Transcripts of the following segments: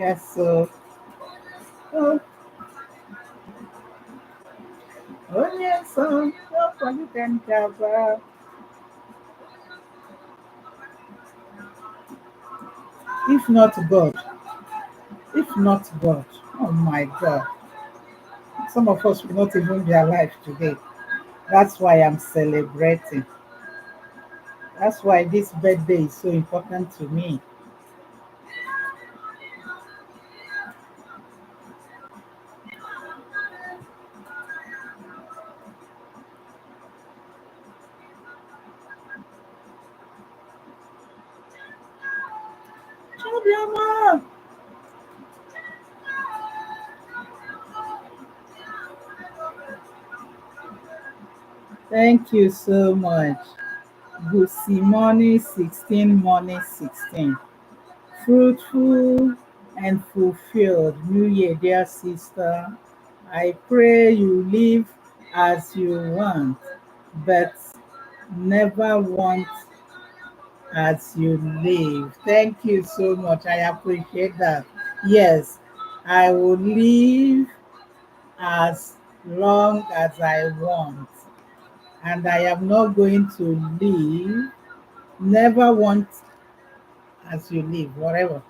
Yes, so onye nsọ n'ọkwalite njaba. If not God, if not God, oh my God, some of us will not even be alive today. That's why I'm celebrating. That's why this birthday is so important to me. Chibiama! Thank you so much. Gucci Money 16 Money 16. Fruitful and fulfilled New Year, dear sister. I pray you live as you want, but never want as you live. Thank you so much. I appreciate that. Yes, I will live as long as I want, and I am not going to live, never want as you live, whatever.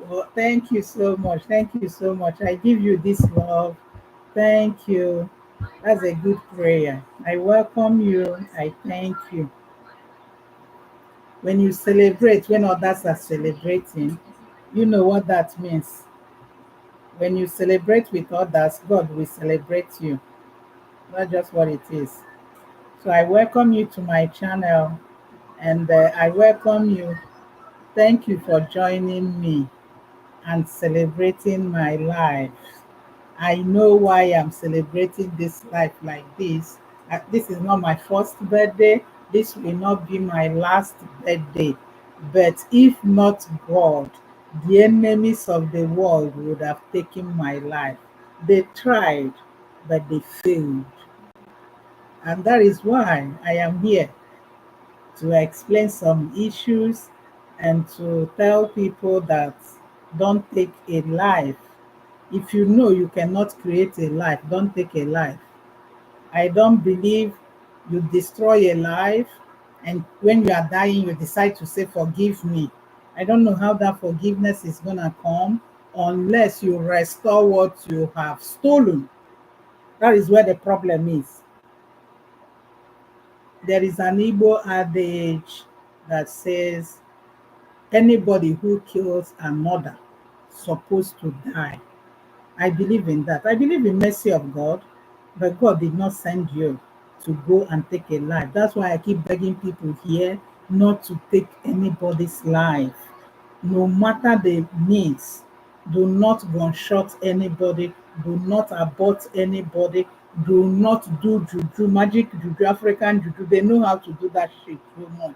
Well, thank you so much. Thank you so much. I give you this love. Thank you. That's a good prayer. I welcome you. I thank you. When you celebrate, when others are celebrating, you know what that means. When you celebrate with others, God will celebrate you. That's just what it is. So I welcome you to my channel, and I welcome you. Thank you for joining me and celebrating my life. I know why I'm celebrating this life like this. This is not my first birthday. This will not be my last birthday. But if not God, the enemies of the world would have taken my life. They tried, but they failed. And that is why I am here to explain some issues and to tell people that don't take a life. If you know you cannot create a life, don't take a life. I don't believe you destroy a life and when you are dying, you decide to say, forgive me. I don't know how that forgiveness is going to come unless you restore what you have stolen. That is where the problem is. There is an Igbo adage that says, anybody who kills another supposed to die. I believe in that. I believe in mercy of God, but God did not send you to go and take a life. That's why I keep begging people here not to take anybody's life, no matter the means. Do not gunshot anybody. Do not abort anybody. Do not do juju, magic juju, African juju. They know how to do that shit so much.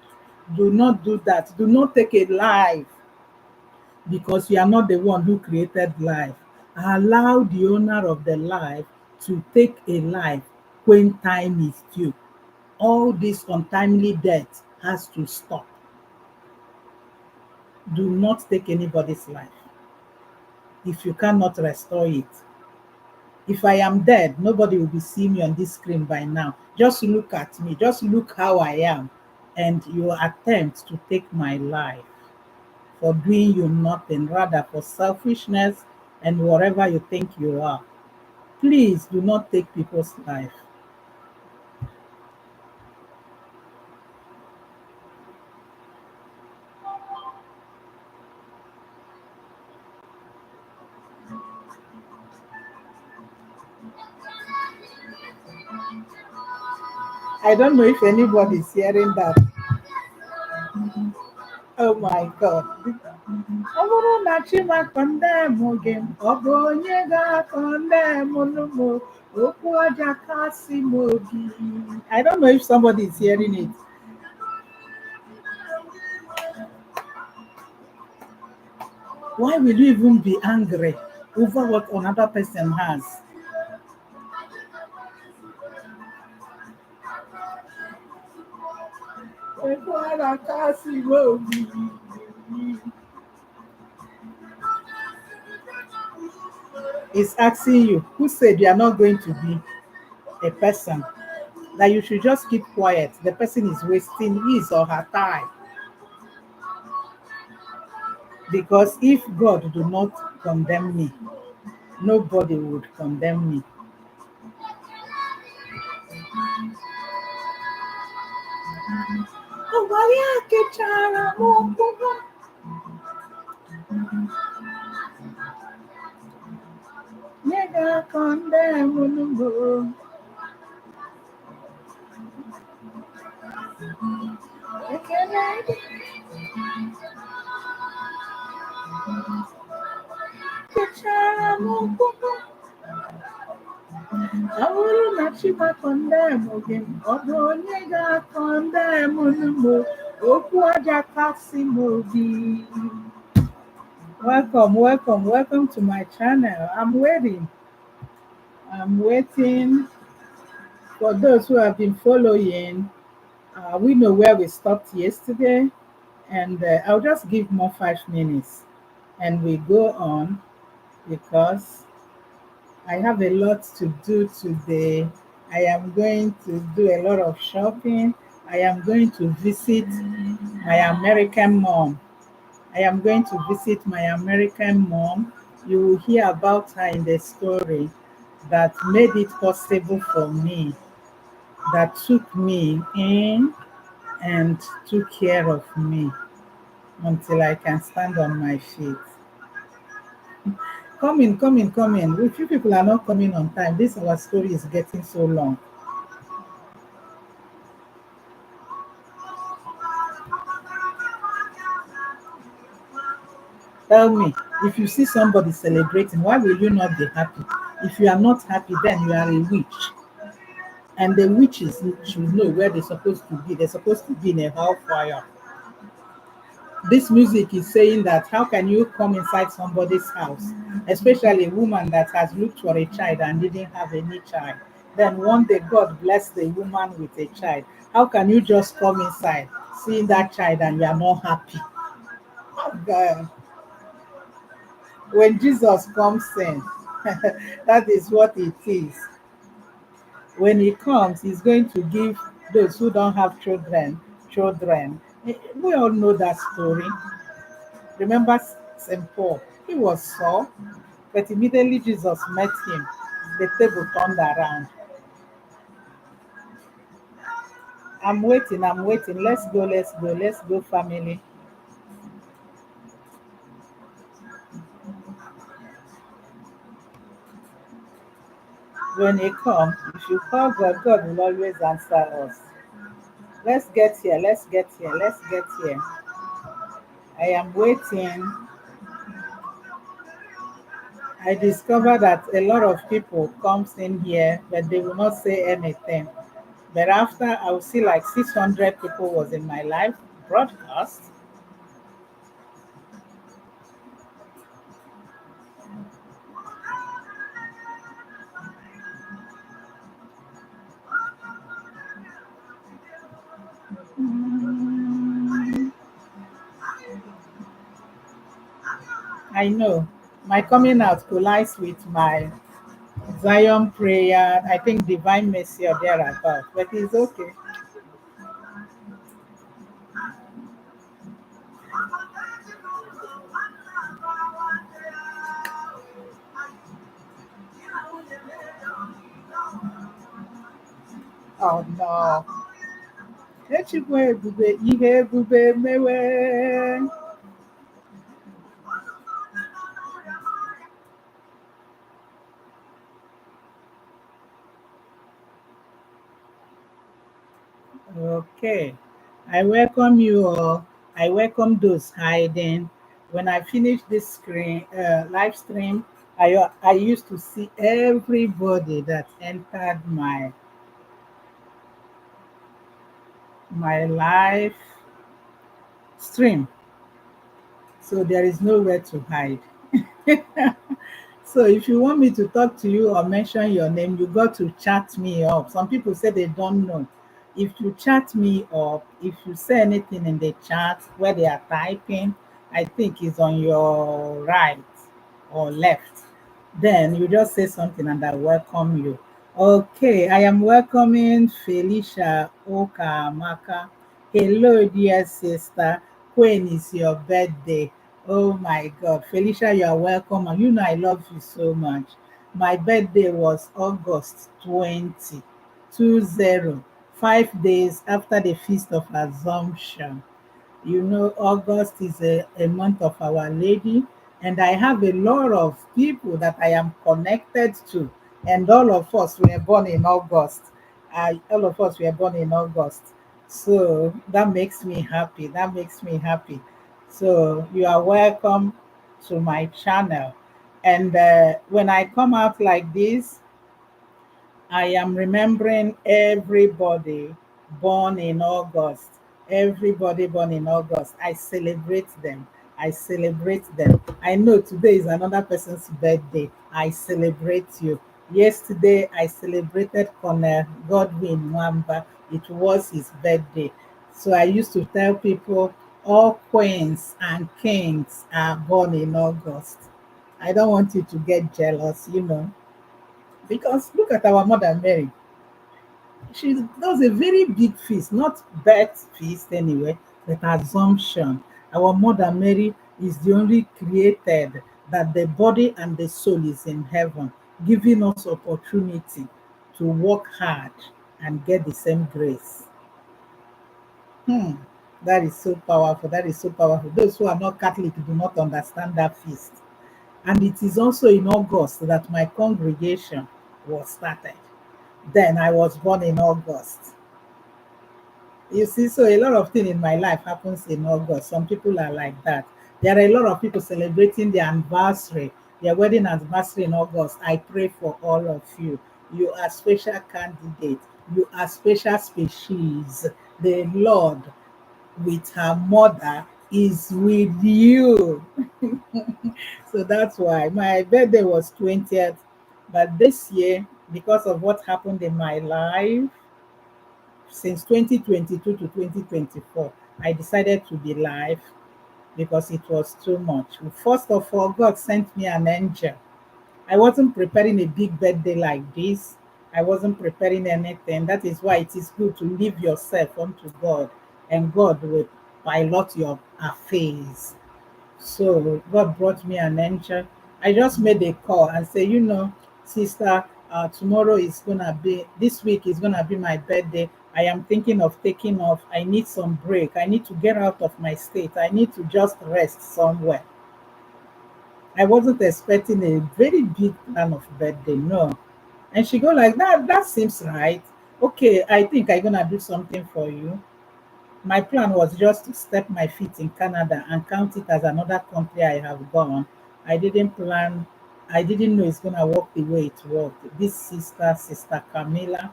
Do not do that. Do not take a life because you are not the one who created life. Allow the owner of the life to take a life when time is due. All this untimely death has to stop. Do not take anybody's life if you cannot restore it. If I am dead, nobody will be seeing me on this screen by now. Just look at me, just look how I am, and you attempt to take my life for doing you nothing, rather for selfishness and whatever you think you are. Please do not take people's life. I don't know if anybody is hearing that. Oh my God. Ọ bụrụ na Chima kọndem gị, ọ bụ onye ga-akọndem m okwu ọja kasị m obi. I don't know if somebody is hearing it. Why will you even be angry over what another person has? Okwu ọja kasị m obi. is asking you, who said you are not going to be a person, that you should just keep quiet. The person is wasting his or her time. Because if God do not condemn me, nobody would condemn me. Ọgbara ya kechara m ọkpụkpụ, nye ga-condemn n'ugbo. Ekele kechara m ọkpụkpụ, ọ bụrụ na Chiba condemn gị, ọ bụ onye ga-condemn n'ugbo. Okwu aja kasị m obi. Welcome, welcome, welcome to my channel. I'm waiting for those who have been following. We know where we stopped yesterday, and I'll just give more 5 minutes and we go on because I have a lot to do today. I am going to do a lot of shopping. I am going to visit my American mom. I am going to visit my American mom. You will hear about her in the story that made it possible for me, that took me in and took care of me until I can stand on my feet. Come in, come in, come in. If you people are not coming on time, this our story is getting so long. Tell me, if you see somebody celebrating, why will you not be happy? If you are not happy, then you are a witch. And the witches should know where they're supposed to be. They're supposed to be in a hellfire. This music is saying that how can you come inside somebody's house, especially a woman that has looked for a child and didn't have any child. Then one day God bless the woman with a child. How can you just come inside, seeing that child and you are not happy? God. When Jesus comes in, that is what it is. When he comes, he's going to give those who don't have children, children. We all know that story. Remember St. Paul? He was Saul, but immediately Jesus met him. The table turned around. I'm waiting, I'm waiting. Let's go, let's go, let's go, family. When he comes, if you call God, God will always answer us. Let's get here, let's get here, let's get here. I am waiting. I discovered that a lot of people comes in here, but they will not say anything. But after I will see like 600 people was in my live broadcast. I know my coming out collides with my Zion prayer. I think divine mercy or thereabout, but it's okay. Oh no. Echikwa ebube, ihe ebube mewe. Okay. I welcome you all. I welcome those hiding. When I finish this live stream, I used to see everybody that entered my live stream. So there is nowhere to hide. So if you want me to talk to you or mention your name, you got to chat me up. Some people say they don't know. If you chat me up, if you say anything in the chat where they are typing, I think it's on your right or left. Then you just say something and I welcome you. Okay, I am welcoming Felicia Okamaka. Hello, dear sister. When is your birthday? Oh my God, Felicia, you are welcome. And you know I love you so much. My birthday was August 20, 5 days after the Feast of Assumption. You know, August is a month of Our Lady, and I have a lot of people that I am connected to, and all of us were born in August. All of us were born in August. So that makes me happy. That makes me happy. So you are welcome to my channel. And when I come out like this, I am remembering everybody born in August. Everybody born in August. I celebrate them. I celebrate them. I know today is another person's birthday. I celebrate you. Yesterday, I celebrated Colonel Godwin Mwamba. It was his birthday. So I used to tell people all queens and kings are born in August. I don't want you to get jealous, because look at our Mother Mary. She does a very big feast, not birth feast anyway, but Assumption. Our Mother Mary is the only created that the body and the soul is in heaven, giving us opportunity to work hard and get the same grace. Hmm. That is so powerful. That is so powerful. Those who are not Catholic do not understand that feast. And it is also in August that my congregation was started. Then I was born in August. You see, so a lot of things in my life happens in August. Some people are like that. There are a lot of people celebrating their anniversary, their wedding anniversary in August. I pray for all of you. You are special candidates. You are special species. The Lord with her mother is with you. So that's why my birthday was 20th. But this year, because of what happened in my life, since 2022 to 2024, I decided to be live because it was too much. First of all, God sent me an angel. I wasn't preparing a big birthday like this. I wasn't preparing anything. That is why it is good to leave yourself unto God, and God will pilot your affairs. So God brought me an angel. I just made a call and say, sister, tomorrow is gonna be this week is gonna be my birthday. I am thinking of taking off. I need some break. I need to get out of my state. I need to just rest somewhere. I wasn't expecting a very big plan of birthday, no. And she go like that. That seems right. Okay, I think I'm gonna do something for you. My plan was just to step my feet in Canada and count it as another country I have gone. I didn't plan, I didn't know it's going to work the way it worked. This sister, Sister Camila,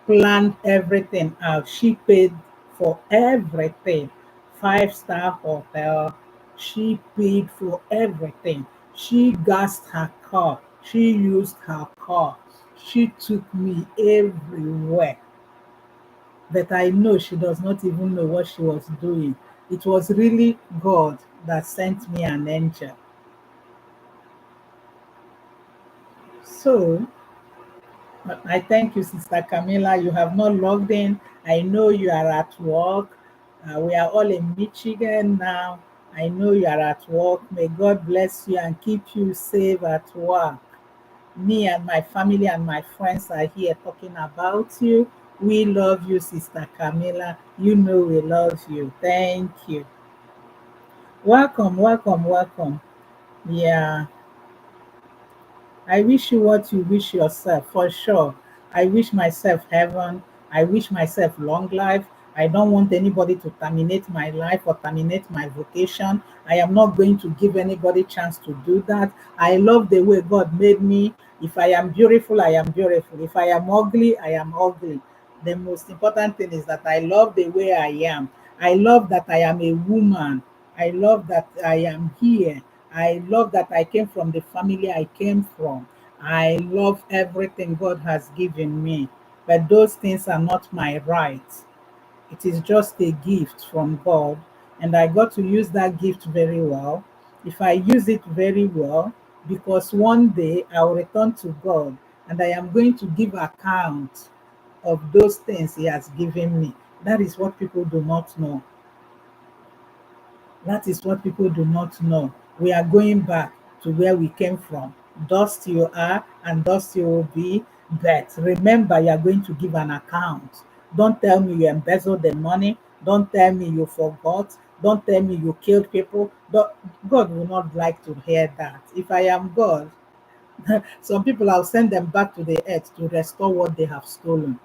planned everything out. She paid for everything. Five-star hotel. She paid for everything. She gassed her car. She used her car. She took me everywhere, but I know she does not even know what she was doing. It was really God that sent me an angel. So I thank you, Sister Camila. You have not logged in. I know you are at work. We are all in Michigan now. I know you are at work. May God bless you and keep you safe at work. Me and my family and my friends are here talking about you. We love you, Sister Camila. You know we love you. Thank you. Welcome, welcome, welcome. Yeah, I wish you what you wish yourself for sure. I wish myself heaven. I wish myself long life. I don't want anybody to terminate my life or terminate my vocation. I am not going to give anybody chance to do that. I love the way God made me. If I am beautiful, I am beautiful. If I am ugly, I am ugly. The most important thing is that I love the way I am. I love that I am a woman. I love that I am here. I love that I came from the family I came from. I love everything God has given me. But those things are not my rights. It is just a gift from God. And I got to use that gift very well. If I use it very well, because one day I will return to God and I am going to give account of those things He has given me. That is what people do not know. That is what people do not know. We are going back to where we came from. Dust you are, and dust you will be. But remember, you are going to give an account. Don't tell me you embezzled the money. Don't tell me you forgot. Don't tell me you killed people. God will not like to hear that. If I am God, some people, I'll send them back to the earth to restore what they have stolen.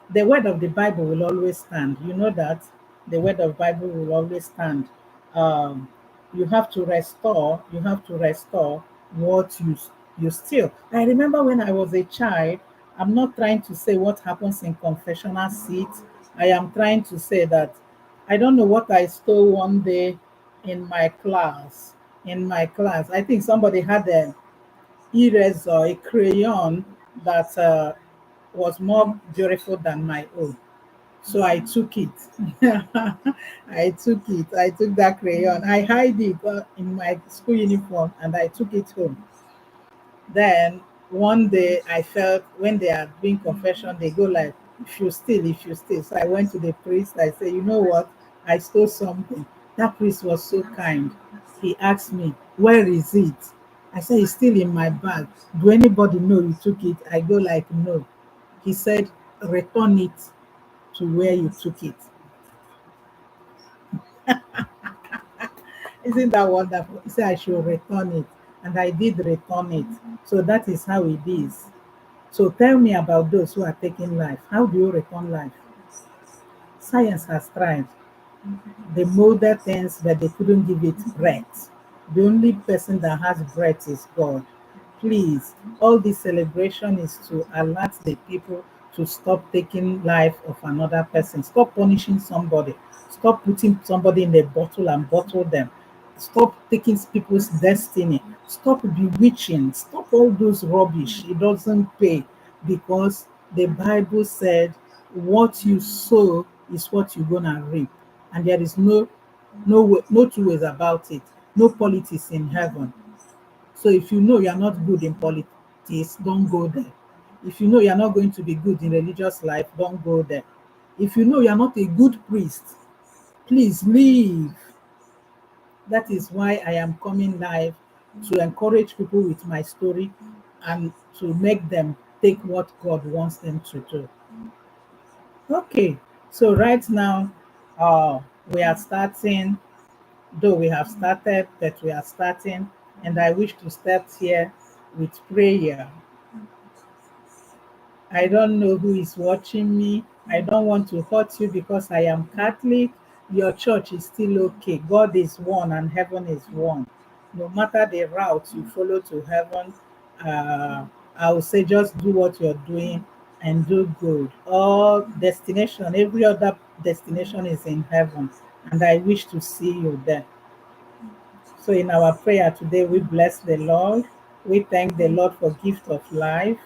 The word of the Bible will always stand. You know that the word of Bible will always stand. Um, you have to restore. You have to restore what you steal. I remember when I was a child. I'm not trying to say what happens in confessional seats. I am trying to say that I don't know what I stole one day in my class. In my class, I think somebody had a eraser, a crayon that was more beautiful than my own. So I took it. I took it. I took that crayon. I hide it in my school uniform and I took it home. Then one day I felt when they are doing confession, they go like, if you steal, if you steal. So I went to the priest. I said, you know what? I stole something. That priest was so kind. He asked me, where is it? I said, it's still in my bag. Do anybody know you took it? I go like, no. He said, return it to where you took it. Isn't that wonderful? He said I should return it. And I did return it. So that is how it is. So tell me about those who are taking life. How do you return life? Science has tried. They molded things, but they couldn't give it breath. The only person that has breath is God. Please, all this celebration is to alert the people to stop taking life of another person. Stop punishing somebody. Stop putting somebody in a bottle and bottle them. Stop taking people's destiny. Stop bewitching. Stop all those rubbish. It doesn't pay because the Bible said, "What you sow is what you're gonna reap," and there is no two ways about it. No politics in heaven. So if you know you're not good in politics, don't go there. If you know you're not going to be good in religious life, don't go there. If you know you're not a good priest, please leave. That is why I am coming live to encourage people with my story and to make them take what God wants them to do. Okay, so right now, we are starting, though we have started, but we are starting, and I wish to start here with prayer. I don't know who is watching me. I don't want to hurt you because I am Catholic. Your church is still okay. God is one and heaven is one. No matter the route you follow to heaven, uh, I would say just do what you're doing and do good. All destination, every other destination is in heaven, and I wish to see you there. So in our prayer today, we bless the Lord. We thank the Lord for gift of life.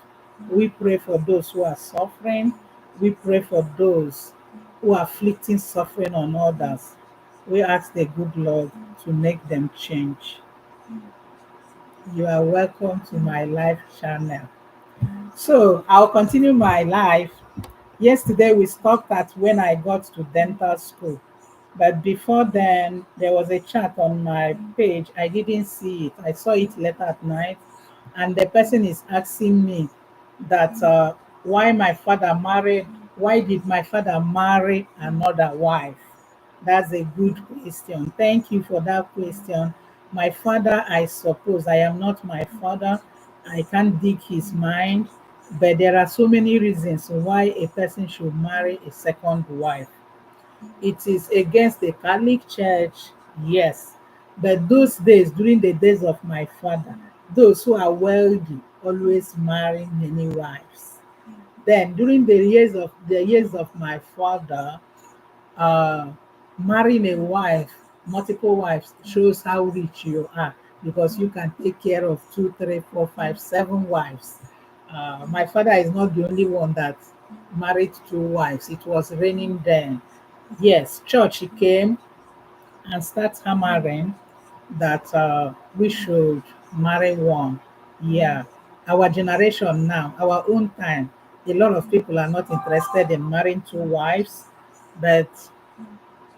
We pray for those who are suffering. We pray for those who are afflicting suffering on others. We ask the good Lord to make them change. You are welcome to my live channel. So I'll continue my life. Yesterday we stopped at when I got to dental school. But before then, there was a chat on my page. I didn't see it. I saw it later at night. And the person is asking me that why my father married, why did my father marry another wife? That's a good question. Thank you for that question. My father, I suppose, I am not my father. I can't dig his mind. But there are so many reasons why a person should marry a second wife. It is against the Catholic Church, yes. But those days, during the days of my father, those who are wealthy always marry many wives. Then during the years of my father, uh, marrying a wife, multiple wives, shows how rich you are because you can take care of two, three, four, five, seven wives. My father is not the only one that married two wives. It was raining then. Yes, church he came and start hammering. that we should marry one. Yeah, our generation now, our own time, a lot of people are not interested in marrying two wives, but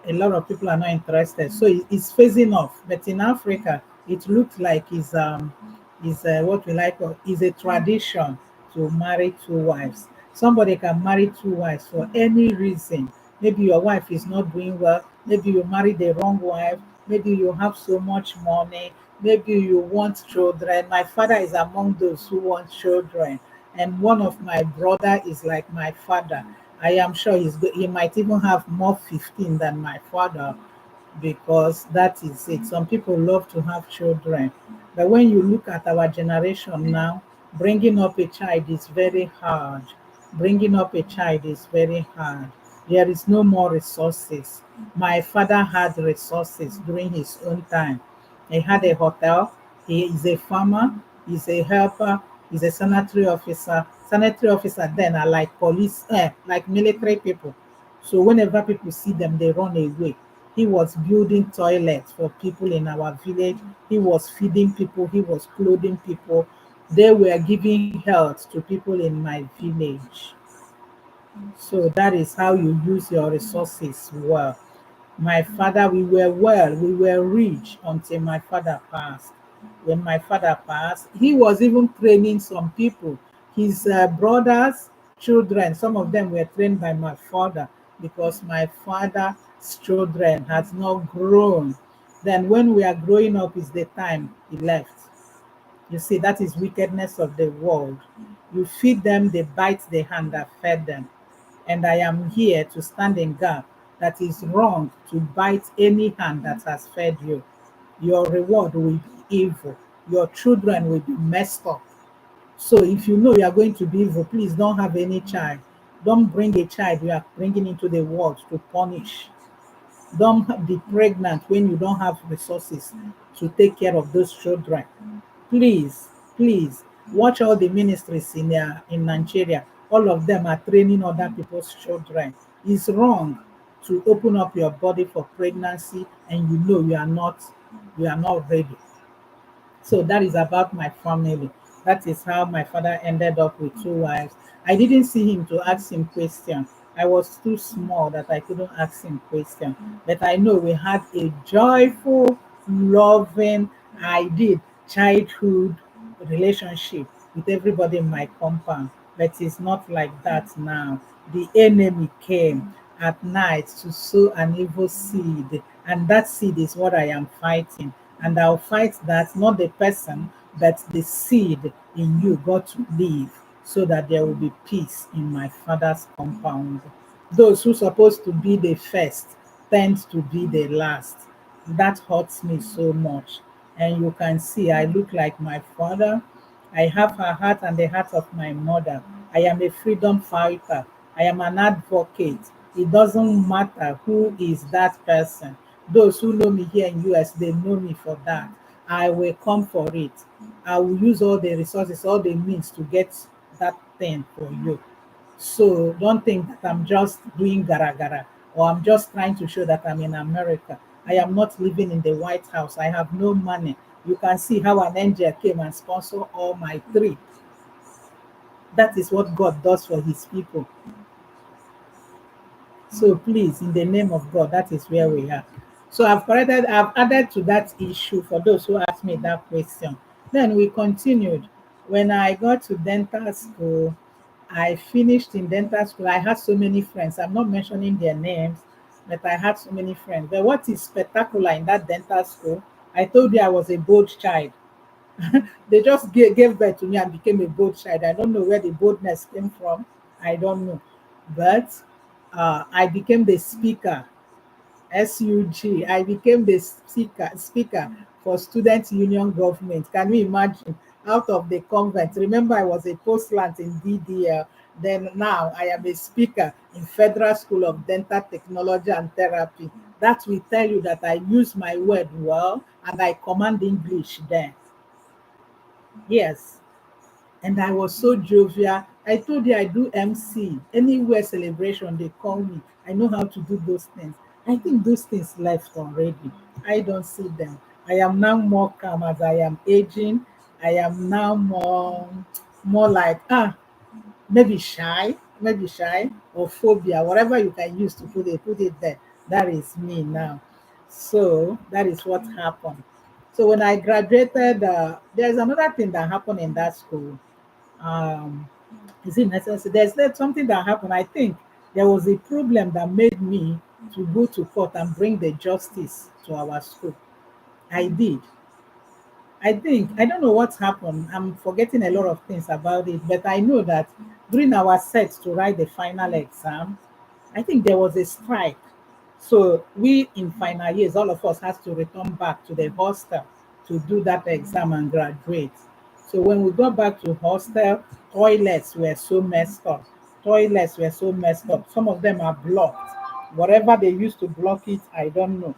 a lot of people are not interested. So it's phasing off. But in Africa, it looks like is what we like is a tradition to marry two wives. Somebody can marry two wives for any reason. Maybe your wife is not doing well. Maybe you marry the wrong wife. Maybe you have so much money. Maybe you want children. My father is among those who want children, and one of my brother is like my father. I am sure he might even have more 15 than my father, because that is it. Some people love to have children. But when you look at our generation now, bringing up a child is very hard. Bringing up a child is very hard. There is no more resources. My father had resources during his own time. He had a hotel. He is a farmer. He's a helper. He's a sanitary officer. Sanitary officer then are like police, like military people. So whenever people see them, they run away. He was building toilets for people in our village. He was feeding people. He was clothing people. They were giving health to people in my village. So that is how you use your resources well. My father, we were well, we were rich until my father passed. When my father passed, he was even training some people. His brothers, children, some of them were trained by my father, because my father's children has not grown. Then when we are growing up is the time he left. You see, that is wickedness of the world. You feed them, they bite the hand that fed them. And I am here to stand in gap. That is wrong to bite any hand that has fed you. Your reward will be evil. Your children will be messed up. So if you know you are going to be evil, please don't have any child. Don't bring a child you are bringing into the world to punish. Don't be pregnant when you don't have resources to take care of those children. Please, please watch all the ministries in Nigeria. All of them are training other people's children. It's wrong to open up your body for pregnancy and you know you are not ready. So that is about my family. That is how my father ended up with two wives. I didn't see him to ask him questions. I was too small that I couldn't ask him questions. But I know we had a joyful, loving, I did childhood relationship with everybody in my compound. But it's not like that now. The enemy came at night to sow an evil seed, and that seed is what I am fighting. And I'll fight that, not the person, but the seed in you got to live, so that there will be peace in my father's compound. Those who supposed to be the first tend to be the last. That hurts me so much. And you can see I look like my father. I have her heart and the heart of my mother. I am a freedom fighter. I am an advocate. It doesn't matter who is that person. Those who know me here in US, they know me for that. I will come for it. I will use all the resources, all the means to get that thing for you. So don't think that I'm just doing gara gara, or I'm just trying to show that I'm in America. I am not living in the White House. I have no money. You can see how an angel came and sponsored all my trip. That is what God does for his people. So please, in the name of God, that is where we are. So I've added to that issue for those who asked me that question. Then we continued. When I got to dental school, I finished in dental school. I had so many friends. I'm not mentioning their names, but I had so many friends. But what is spectacular in that dental school, I told you I was a bold child. They just gave birth to me and became a bold child. I don't know where the boldness came from. I don't know. But I became the speaker, SUG. I became the speaker for Student Union Government. Can you imagine? Out of the convent. Remember, I was a postlant in DDL. Then now I am a speaker in Federal School of Dental Technology and Therapy. That will tell you that I use my word well and I command English there. Yes. And I was so jovial. I told you I do MC. Anywhere celebration, they call me. I know how to do those things. I think those things left already. I don't see them. I am now more calm as I am aging. I am now more like maybe shy or phobia, whatever you can use to put it there. That is me now. So that is what happened. So when I graduated, there's another thing that happened in that school. Um, is it necessary? There's something that happened. I think there was a problem that made me to go to court and bring the justice to our school. I did. I think I don't know what's happened. I'm forgetting a lot of things about it, but I know that during our set to write the final exam, I think there was a strike. So we in final years, all of us has to return back to the hostel to do that exam and graduate. So when we got back to hostel, toilets were so messed up. Toilets were so messed up. Some of them are blocked. Whatever they used to block it, I don't know.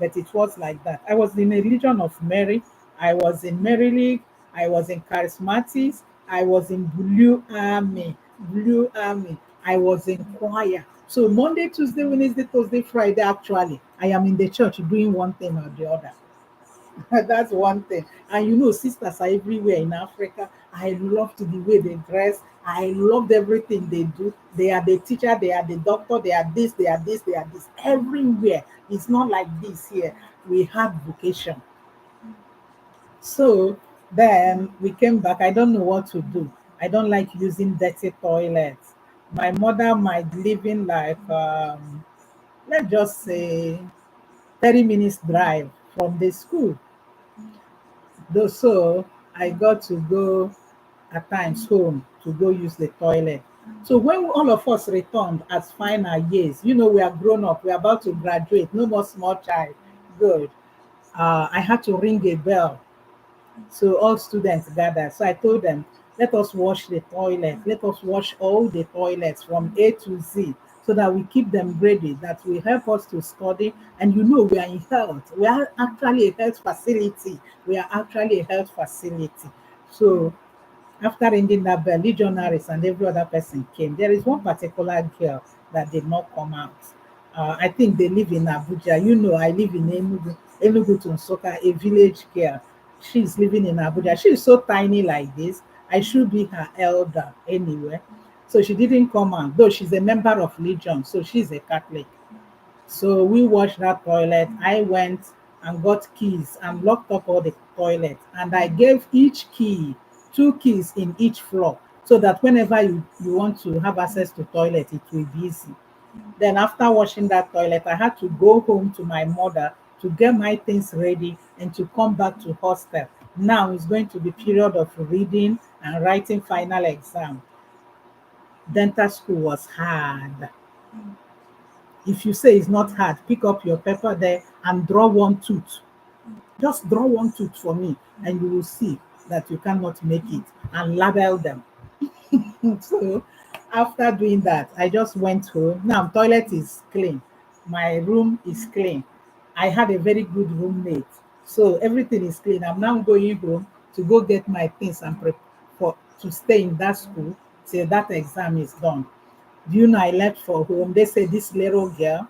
But it was like that. I was in a Legion of Mary. I was in Mary League. I was in Charismatics. I was in Blue Army. Blue Army. I was in choir. So Monday, Tuesday, Wednesday, Thursday, Friday, actually, I am in the church doing one thing or the other. That's one thing. And you know, sisters are everywhere in Africa. I loved the way they dress. I loved everything they do. They are the teacher, they are the doctor, they are this, they are this, they are this. Everywhere. It's not like this here. We have vocation. So then we came back. I don't know what to do. I don't like using dirty toilets. My mother might live in like let's just say 30 minutes drive from the school. Though so I got to go at times home to go use the toilet. So when all of us returned as final years, you know, we are grown up, we're about to graduate, no more small child. Good. I had to ring a bell. So all students gathered. So I told them, let us wash the toilet. Let us wash all the toilets from A to Z so that we keep them ready, that will help us to study. And you know, we are in health. We are actually a health facility. We are actually a health facility. So after ringing that bell, legionaries and every other person came. There is one particular girl that did not come out. I think they live in Abuja. You know, I live in Enugu, Enugu to Nsukka, a village girl. She's living in Abuja. She's so tiny like this. I should be her elder anyway. So she didn't come out, though she's a member of Legion, so she's a Catholic. So we washed that toilet. I went and got keys and locked up all the toilets. And I gave each key, two keys in each floor, so that whenever you want to have access to toilet, it will be easy. Then after washing that toilet, I had to go home to my mother to get my things ready and to come back to hostel. Now it's going to be period of reading and writing final exam. Dental school was hard. If you say it's not hard, pick up your paper there and draw one tooth. Just draw one tooth for me, and you will see that you cannot make it and label them. So after doing that, I just went home. Now toilet is clean. My room is clean. I had a very good roommate. So everything is clean. I'm now going home to go get my things and for to stay in that school till that exam is done. Do you know I left for home? They said this little girl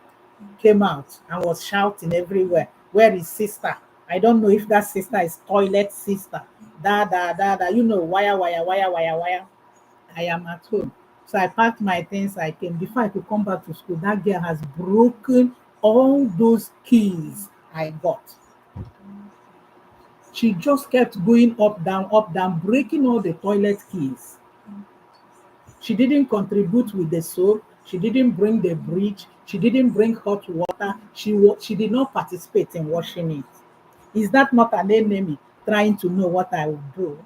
came out and was shouting everywhere. Where is sister? I don't know if that sister is toilet sister. Da da da da. You know, wire, wire, wire, wire, wire. I am at home. So I packed my things. I came. Before I could come back to school, that girl has broken all those keys I got. She just kept going up, down, breaking all the toilet keys. She didn't contribute with the soap. She didn't bring the bleach. She didn't bring hot water. She did not participate in washing it. Is that not an enemy trying to know what I would do?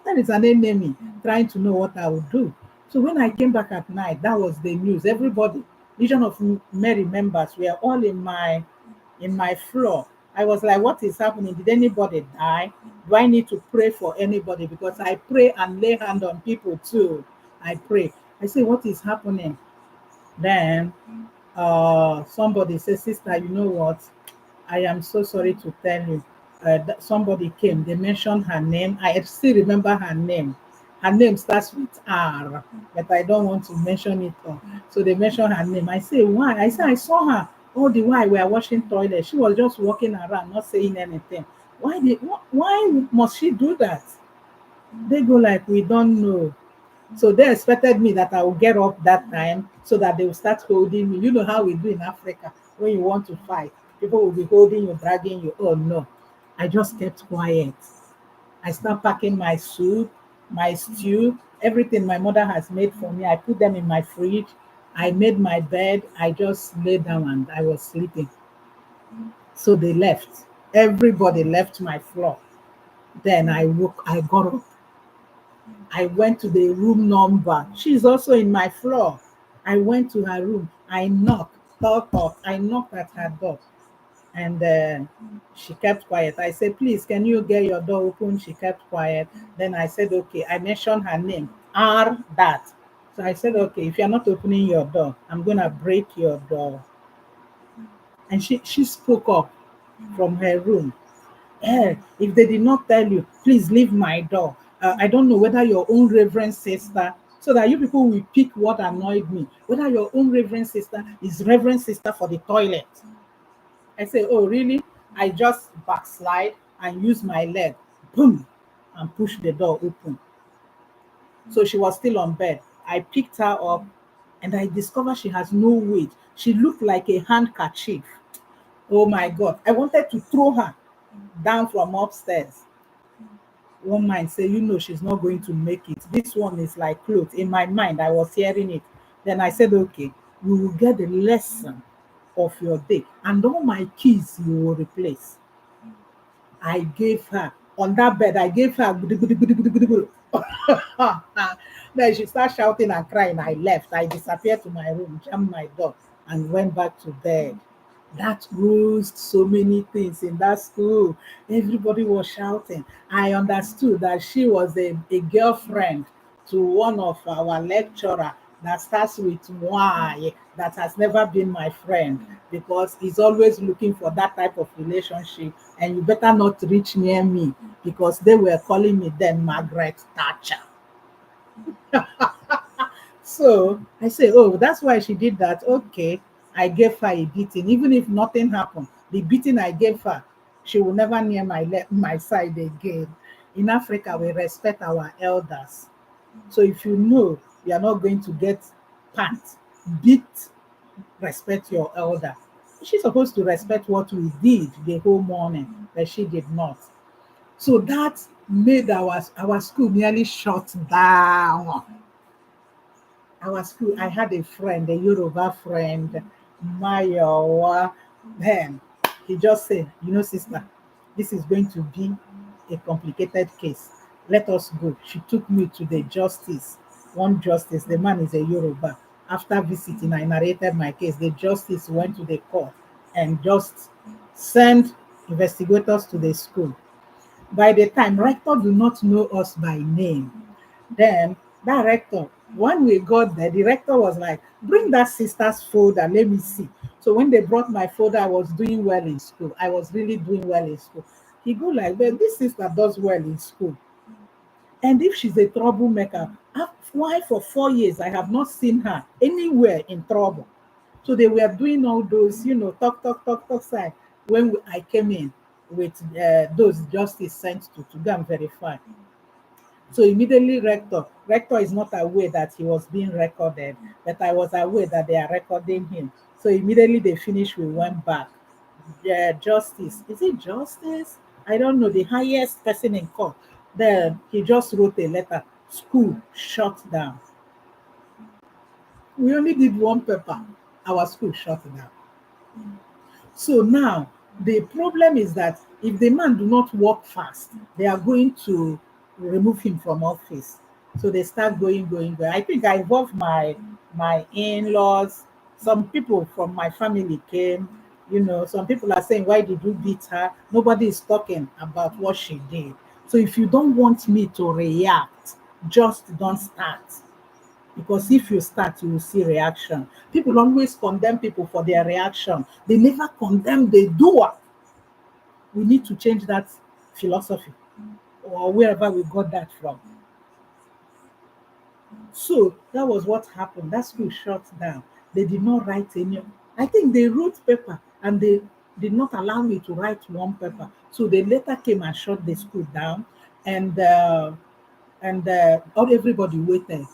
That is an enemy trying to know what I would do. So when I came back at night, that was the news. Everybody, Legion of Mary members were all in my floor. I was like, what is happening? Did anybody die? Do I need to pray for anybody? Because I pray and lay hand on people too. I pray. I say, what is happening? Then somebody says, sister, you know what? I am so sorry to tell you. Somebody came, they mentioned her name. I still remember her name. Her name starts with R, but I don't want to mention it all. So they mentioned her name. I say, why? I say, I saw her All the while we are washing toilet, she was just walking around, not saying anything. Why must she do that? They go like, we don't know. So they expected me that I will get up that time so that they will start holding me. You know how we do in Africa when you want to fight. People will be holding you, dragging you. Oh no. I just kept quiet. I start packing my soup, my stew, everything my mother has made for me. I put them in my fridge. I made my bed. I just lay down and I was sleeping. So they left. Everybody left my floor. Then I got up. I went to the room number. She's also in my floor. I went to her room. I knocked, talk. I knocked at her door. And she kept quiet. I said, please, can you get your door open? She kept quiet. Then I said, okay. I mentioned her name, R that. So I said, okay, if you're not opening your door, I'm going to break your door. And she spoke up from her room. If they did not tell you, please leave my door. I don't know whether your own reverend sister, so that you people will pick what annoyed me, whether your own reverend sister is reverend sister for the toilet. I say, oh, really? I just backslide and use my leg, boom, and push the door open. So she was still on bed. I picked her up and I discovered she has no weight. She looked like a handkerchief. Oh my God. I wanted to throw her down from upstairs. One mind say, she's not going to make it. This one is like clothes. In my mind, I was hearing it. Then I said, okay, you will get the lesson of your day, and all my keys you will replace. I gave her on that bed, I gave her gudu, gudu, gudu, gudu, gudu, gudu. Then she started shouting and crying. I left. I disappeared to my room, jammed my door, and went back to bed. That caused so many things in that school. Everybody was shouting. I understood that she was a girlfriend to one of our lecturer that starts with Y, that has never been my friend, because he's always looking for that type of relationship. And you better not reach near me, because they were calling me then Margaret Thatcher. So I say, oh, that's why she did that. Okay. I gave her a beating. Even if nothing happened, the beating I gave her, she will never near my side again. In Africa, we respect our elders. So if you know you are not going to get panked, beat, respect your elder. She's supposed to respect what we did the whole morning, but she did not. So that made our school nearly shut down. Our school, I had a friend, a Yoruba friend, Mayowa. Then he just said, sister, this is going to be a complicated case. Let us go. She took me to the justice. One justice, the man is a Yoruba. After visiting, I narrated my case. The justice went to the court and just sent investigators to the school. By the time, rector do not know us by name. Then that rector, when we got there, the rector was like, bring that sister's folder, let me see. So when they brought my folder, I was doing well in school. I was really doing well in school. He go like, well, this sister does well in school. And if she's a troublemaker, why for 4 years I have not seen her anywhere in trouble? So they were doing all those, talk side. When I came in with those justice sent to go and verify. So immediately rector is not aware that he was being recorded, but I was aware that they are recording him. So immediately they finished, we went back. Justice, is it justice? I don't know, the highest person in court. Then he just wrote a letter, school shut down. We only did one paper, our school shut down. So now the problem is that if the man do not work fast, they are going to remove him from office. So they start going. I think I involved my in-laws. Some people from my family came. Some people are saying, why did you beat her? Nobody is talking about what she did. So if you don't want me to react, just don't start. Because if you start, you will see reaction. People always condemn people for their reaction. They never condemn the doer. We need to change that philosophy, or wherever we got that from. So that was what happened. That school shut down. They did not write any. I think they wrote paper and they did not allow me to write one paper. So they later came and shut the school down, and all everybody waited.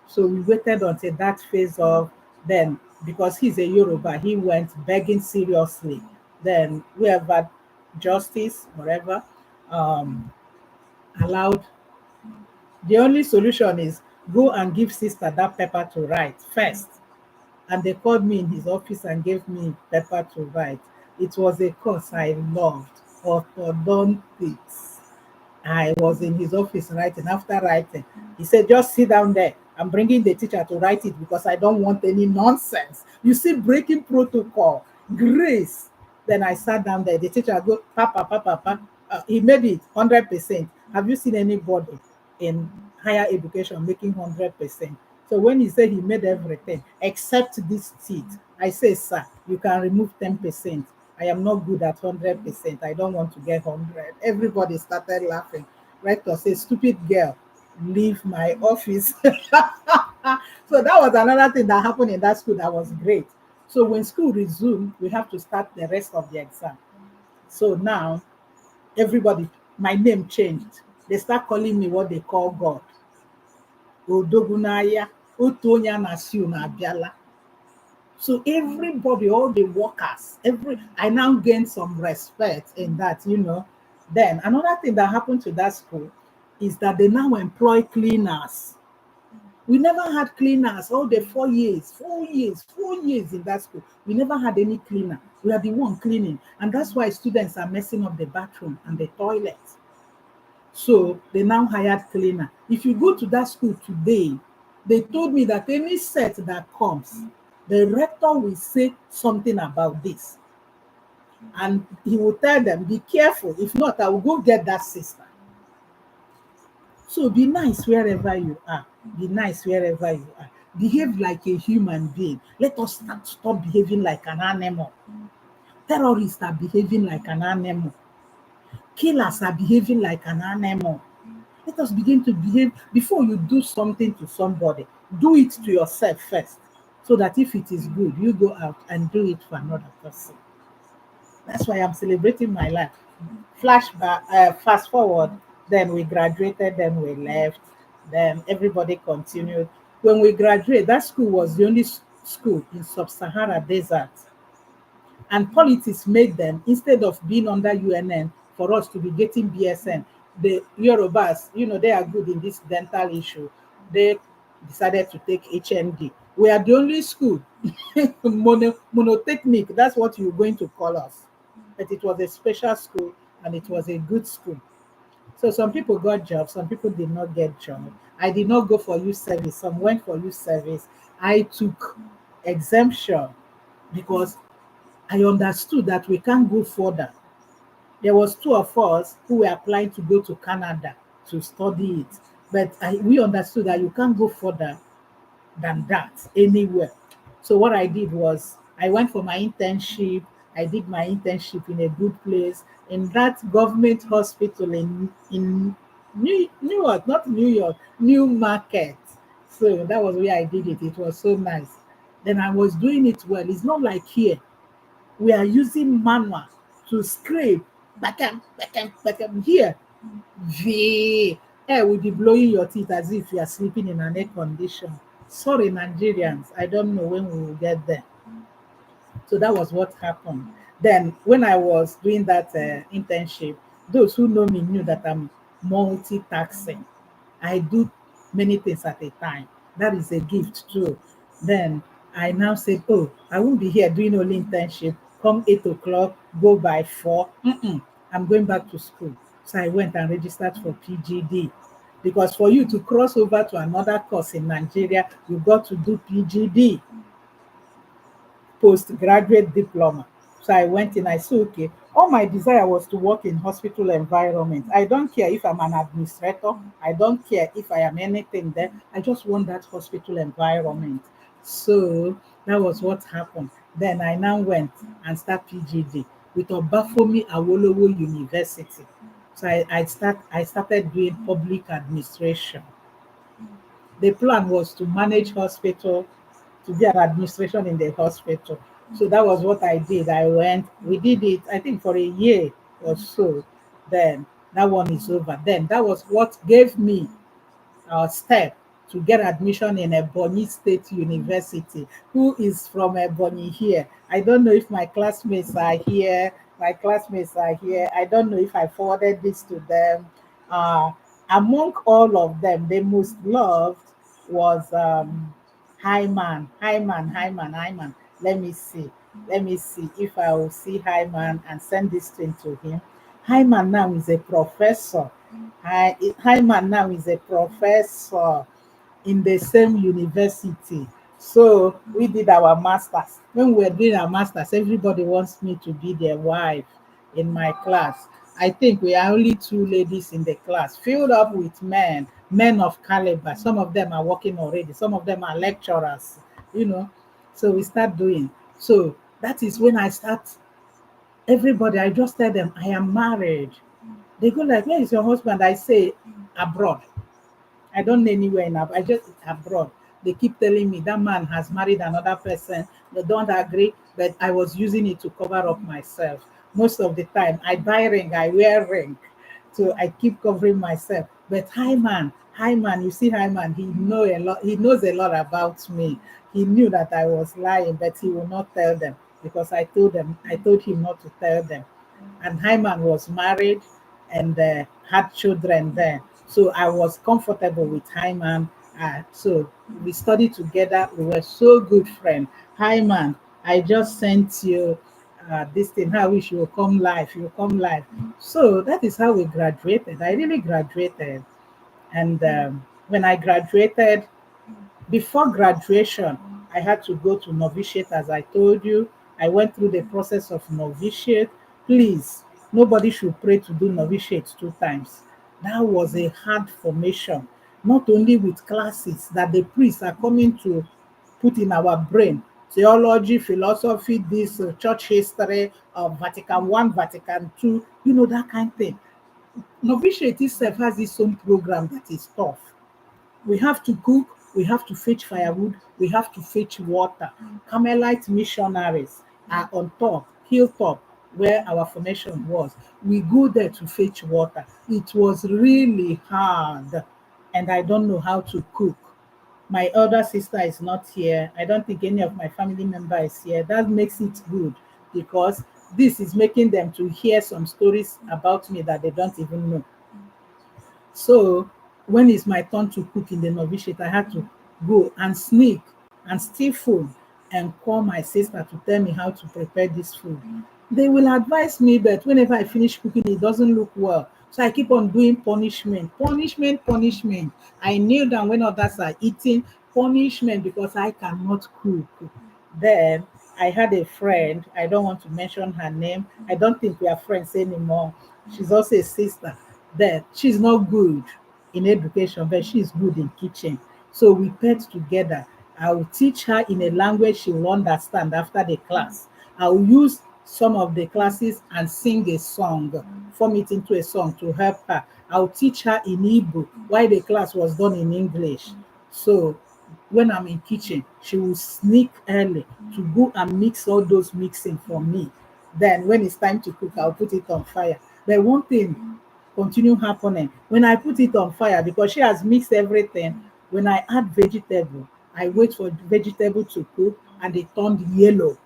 So we waited until that phase of, then because he's a Yoruba, he went begging seriously. Then whoever justice, whatever, um, allowed. The only solution is go and give sister that paper to write first. And they called me in his office and gave me paper to write. It was a course I loved, orthodontics. I was in his office writing. After writing, he said, just sit down there. I'm bringing the teacher to write it because I don't want any nonsense. You see, breaking protocol, grace. Then I sat down there. The teacher go, Papa, Papa, Papa. He made it 100%. Have you seen anybody in higher education making 100%? So when he said he made everything except this teeth, I say, sir, you can remove 10%. I am not good at 100%. I don't want to get 100. Everybody started laughing. Rector said, stupid girl, leave my office. So that was another thing that happened in that school that was great. So when school resumed, we have to start the rest of the exam. So now everybody, my name changed. They start calling me what they call God. Odogunaya, Otonya Nasu Nabiala. So everybody, all the workers, every I now gained some respect in that. Then another thing that happened to that school is that they now employ cleaners. We never had cleaners all the 4 years, 4 years, 4 years in that school. We never had any cleaner. We are the one cleaning. And that's why students are messing up the bathroom and the toilet. So they now hired cleaner. If you go to that school today, they told me that any set that comes, the rector will say something about this. And he will tell them, be careful. If not, I will go get that sister. So be nice wherever you are. Be nice wherever you are. Behave like a human being. Let us stop behaving like an animal. Terrorists are behaving like an animal. Killers are behaving like an animal. Let us begin to behave before you do something to somebody. Do it to yourself first, so that if it is good, you go out and do it for another person. That's why I'm celebrating my life. Flashback, fast forward, then we graduated, then we left, then everybody continued. When we graduated, that school was the only school in sub-Sahara desert, and politics made them, instead of being under UNN, for us to be getting BSN. The Yorubas, they are good in this dental issue. They decided to take HND. We are the only school, monotechnic, that's what you're going to call us. But it was a special school and it was a good school. So some people got jobs, some people did not get jobs. I did not go for youth service, some went for youth service. I took exemption because I understood that we can't go further. There was two of us who were applying to go to Canada to study it, but we understood that you can't go further than that anywhere. So what I did was I went for my internship. I did my internship in a good place in that government hospital in New York, not New York, New Market. So that was where I did it. It was so nice. Then I was doing it well. It's not like here we are using manual to scrape back here. Air will be blowing your teeth as if you are sleeping in an air condition. Sorry, Nigerians, I don't know when we will get there. So that was what happened. Then when I was doing that internship, those who know me knew that I'm multitasking. I do many things at a time. That is a gift too. Then I now said, oh, I won't be here doing only internship. Come 8 o'clock, go by 4. I'm going back to school. So I went and registered for PGD. Because for you to cross over to another course in Nigeria, you got to do PGD, postgraduate diploma. So I went in, I said, okay, all my desire was to work in hospital environment. I don't care if I'm an administrator. I don't care if I am anything there. I just want that hospital environment. So that was what happened. Then I now went and started PGD with Obafemi Awolowo University. So I started doing public administration. The plan was to manage hospital, to be an administration in the hospital. So that was what I did. I went, we did it, I think, for a year or so. Then that one is over. Then that was what gave me step to get admission in Ebonyi State University. Who is from Ebonyi here? I don't know if my classmates are here. My classmates are here. I don't know if I forwarded this to them. Uh, Among all of them, the most loved was Hyman. Let me see. Let me see if I will see Hyman and send this thing to him. Hyman now is a professor. Hyman now is a professor in the same university. So we did our masters. When we were doing our masters, everybody wants me to be their wife in my class. I think we are only two ladies in the class, filled up with men, men of caliber. Some of them are working already, some of them are lecturers, you know. So we start doing. So that is when I start. Everybody, I just tell them I am married. They go like, "Where is your husband?" I say, "Abroad." I don't know anywhere in I just abroad. They keep telling me that man has married another person. They don't agree, but I was using it to cover up myself. Most of the time, I buy ring, I wear ring, so I keep covering myself. But High man, you see, High man, he know a lot. He knows a lot about me. He knew that I was lying, but he will not tell them because I told them. I told him not to tell them. And Hyman was married and had children there. So I was comfortable with Hyman. So we studied together. We were so good friends. Hyman, I just sent you this thing. How I wish you will come live. You will come live. So that is how we graduated. I really graduated. And when I graduated, before graduation, I had to go to novitiate, as I told you. I went through the process of novitiate. Please, nobody should pray to do novitiate two times. That was a hard formation, not only with classes that the priests are coming to put in our brain theology, philosophy, this church history of Vatican One, Vatican Two, that kind of thing. Novitiate itself has its own program that is tough. We have to cook, we have to fetch firewood, we have to fetch water. Carmelite missionaries are on top, hilltop, where our formation was. We go there to fetch water. It was really hard, and I don't know how to cook. My elder sister is not here. I don't think any of my family member is here. That makes it good because this is making them to hear some stories about me that they don't even know. So when it's my turn to cook in the novitiate, I had to go and sneak and steal food and call my sister to tell me how to prepare this food. They will advise me, but whenever I finish cooking, it doesn't look well. So I keep on doing punishment, punishment, punishment. I kneel down when others are eating, punishment because I cannot cook. Then I had a friend, I don't want to mention her name. I don't think we are friends anymore. She's also a sister. Then she's not good in education, but she's good in kitchen. So we paired together. I will teach her in a language she will understand after the class. I will use some of the classes and sing a song, form it into a song to help her. I'll teach her in Igbo while the class was done in English. So when I'm in kitchen, she will sneak early to go and mix all those mixing for me. Then when it's time to cook, I'll put it on fire. But one thing continue happening when I put it on fire because she has mixed everything. When I add vegetable, I wait for the vegetable to cook and it turned yellow.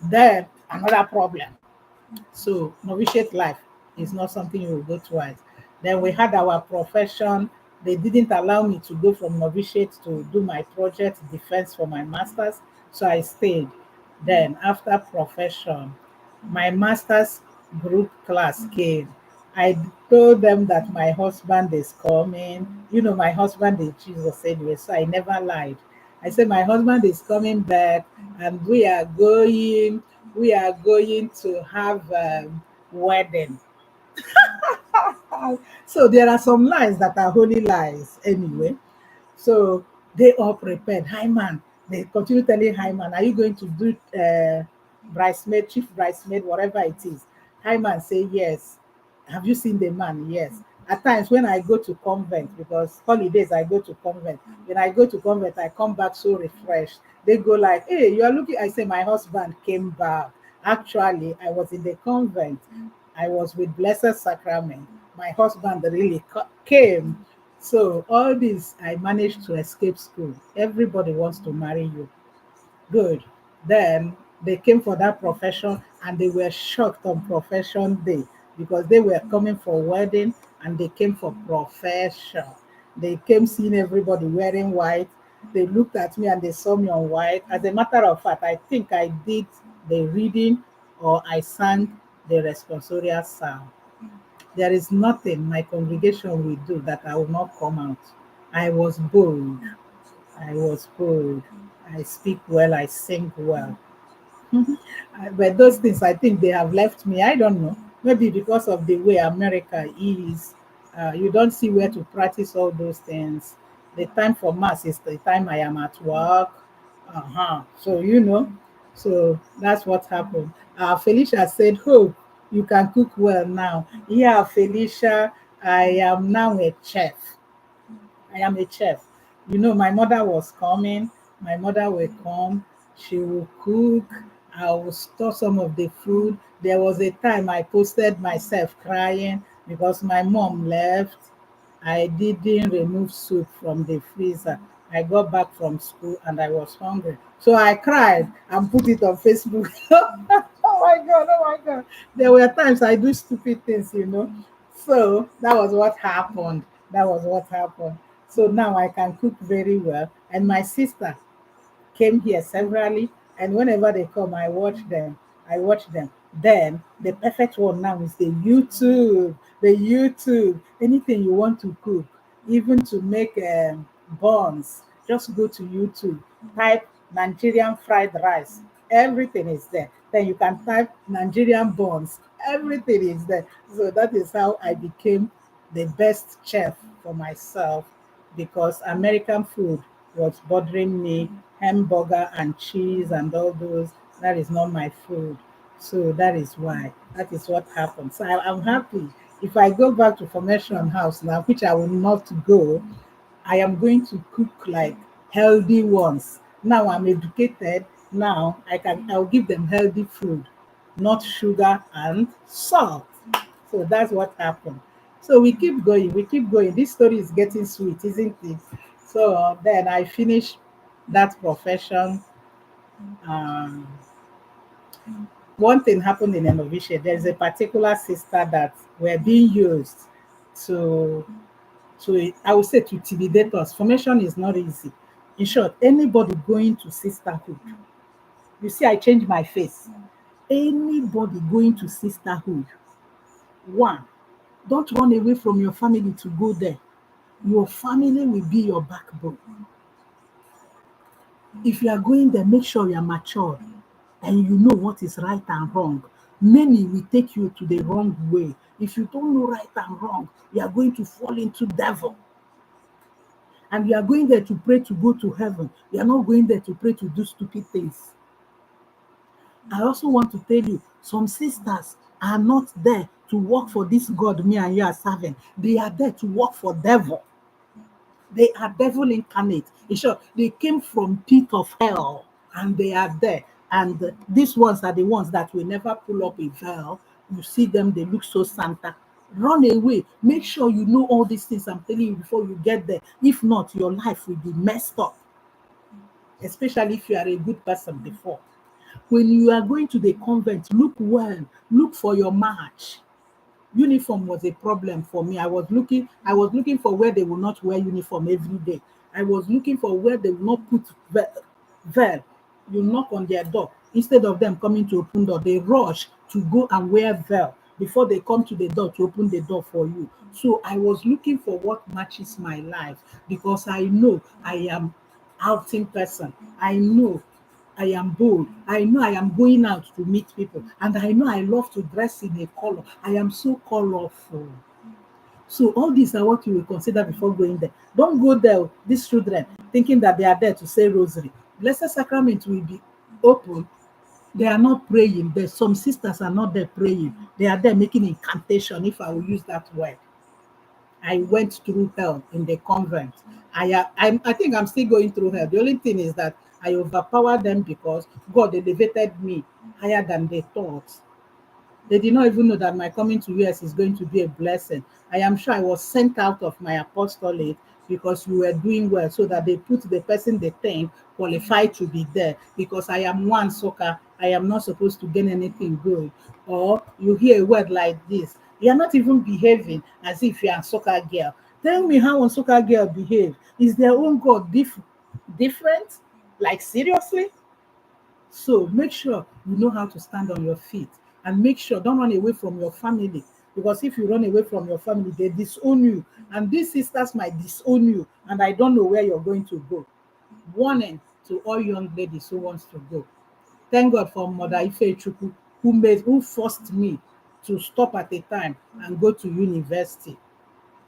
Then another problem. So novitiate life is not something you will go twice. Then we had our profession. They didn't allow me to go from novitiate to do my project defense for my master's, so I stayed. Then after profession, my master's group class came. I told them that my husband is coming. My husband is Jesus anyway, so I never lied. I said my husband is coming back, and we are going to have wedding. So there are some lies that are holy lies anyway. So they all prepared. Hi man, they continue telling Hi man, are you going to do chief bridesmaid, whatever it is? Hi man say yes. Have you seen the man? Yes. At times when I go to convent, because holidays I go to convent. When I go to convent, I come back so refreshed. They go like, "Hey, you are looking." I say, "My husband came back. Actually, I was in the convent. I was with Blessed Sacrament. My husband really came." So all this, I managed to escape school. Everybody wants to marry you. Good. Then they came for that profession and they were shocked on profession day because they were coming for wedding and they came for profession. They came seeing everybody wearing white. They looked at me and they saw me on white. As a matter of fact, I think I did the reading or I sang the responsorial psalm. There is nothing my congregation will do that I will not come out. I was bold. I was bold. I speak well. I sing well. But those things, I think they have left me. I don't know. Maybe because of the way America is, you don't see where to practice all those things. The time for mass is the time I am at work. So, so that's what happened. Felicia said, "Hope you can cook well now." Yeah, Felicia, I am now a chef. I am a chef. My mother was coming. My mother will come. She will cook. I will store some of the food. There was a time I posted myself crying because my mom left. I didn't remove soup from the freezer. I got back from school and I was hungry. So I cried and put it on Facebook. Oh my God, oh my God. There were times I do stupid things. So that was what happened. That was what happened. So now I can cook very well. And my sister came here severally, and whenever they come, I watch them. I watch them. Then the perfect one now is the YouTube. The YouTube. Anything you want to cook, even to make buns, just go to YouTube. Type Nigerian fried rice. Everything is there. Then you can type Nigerian buns. Everything is there. So that is how I became the best chef for myself because American food was bothering me. Hamburger and cheese and all those, that is not my food. So that is why. That is what happened. So I'm happy. If I go back to Formation House now, which I will not go, I am going to cook like healthy ones. Now I'm educated. Now I'll give them healthy food, not sugar and salt. So that's what happened. So we keep going, we keep going. This story is getting sweet, isn't it? So then I finished that profession. Um, One thing happened in Enovishe. There's a particular sister that were being used to I would say to intimidate us. Formation is not easy. In short, anybody going to sisterhood, you see, I changed my face. Anybody going to sisterhood, one, don't run away from your family to go there. Your family will be your backbone. If you are going there, make sure you are mature and you know what is right and wrong. Many will take you to the wrong way. If you don't know right and wrong, you are going to fall into devil. And you are going there to pray to go to heaven. You are not going there to pray to do stupid things. I also want to tell you, some sisters are not there to work for this God me and you are serving. They are there to work for devil. They are devil incarnate. In short, they came from pit of hell and they are there. And these ones are the ones that will never pull up a veil. You see them, they look so Santa. Run away. Make sure you know all these things I'm telling you before you get there. If not, your life will be messed up, especially if you are a good person before. When you are going to the convent, look well, look for your match. Uniform was a problem for me. I was looking for where they will not wear uniform every day. I was looking for where they will not put veil. You knock on their door. Instead of them coming to open door, they rush to go and wear veil before they come to the door to open the door for you. So I was looking for what matches my life because I know I am outing person. I know I am bold. I know I am going out to meet people. And I know I love to dress in a color. I am so colorful. So all these are what you will consider before going there. Don't go there, these children, thinking that they are there to say rosary. Blessed Sacrament will be open. They are not praying. There's some sisters are not there praying. They are there making incantation, if I will use that word. I went through hell in the convent. I think I'm still going through hell. The only thing is that I overpowered them because God elevated me higher than they thought. They did not even know that my coming to US is going to be a blessing. I am sure I was sent out of my apostolate because we were doing well, so that they put the person they think qualified to be there. Because I am one soccer, I am not supposed to gain anything good. Or you hear a word like this, you are not even behaving as if you are a soccer girl. Tell me how a soccer girl behave. Is their own God different? Like seriously? So make sure you know how to stand on your feet, and make sure don't run away from your family, because if you run away from your family, they disown you, and these sisters might disown you, and I don't know where you're going to go. Warning to all young ladies who wants to go. Thank God for Mother Ife Chukwu, who forced me to stop at a time and go to university.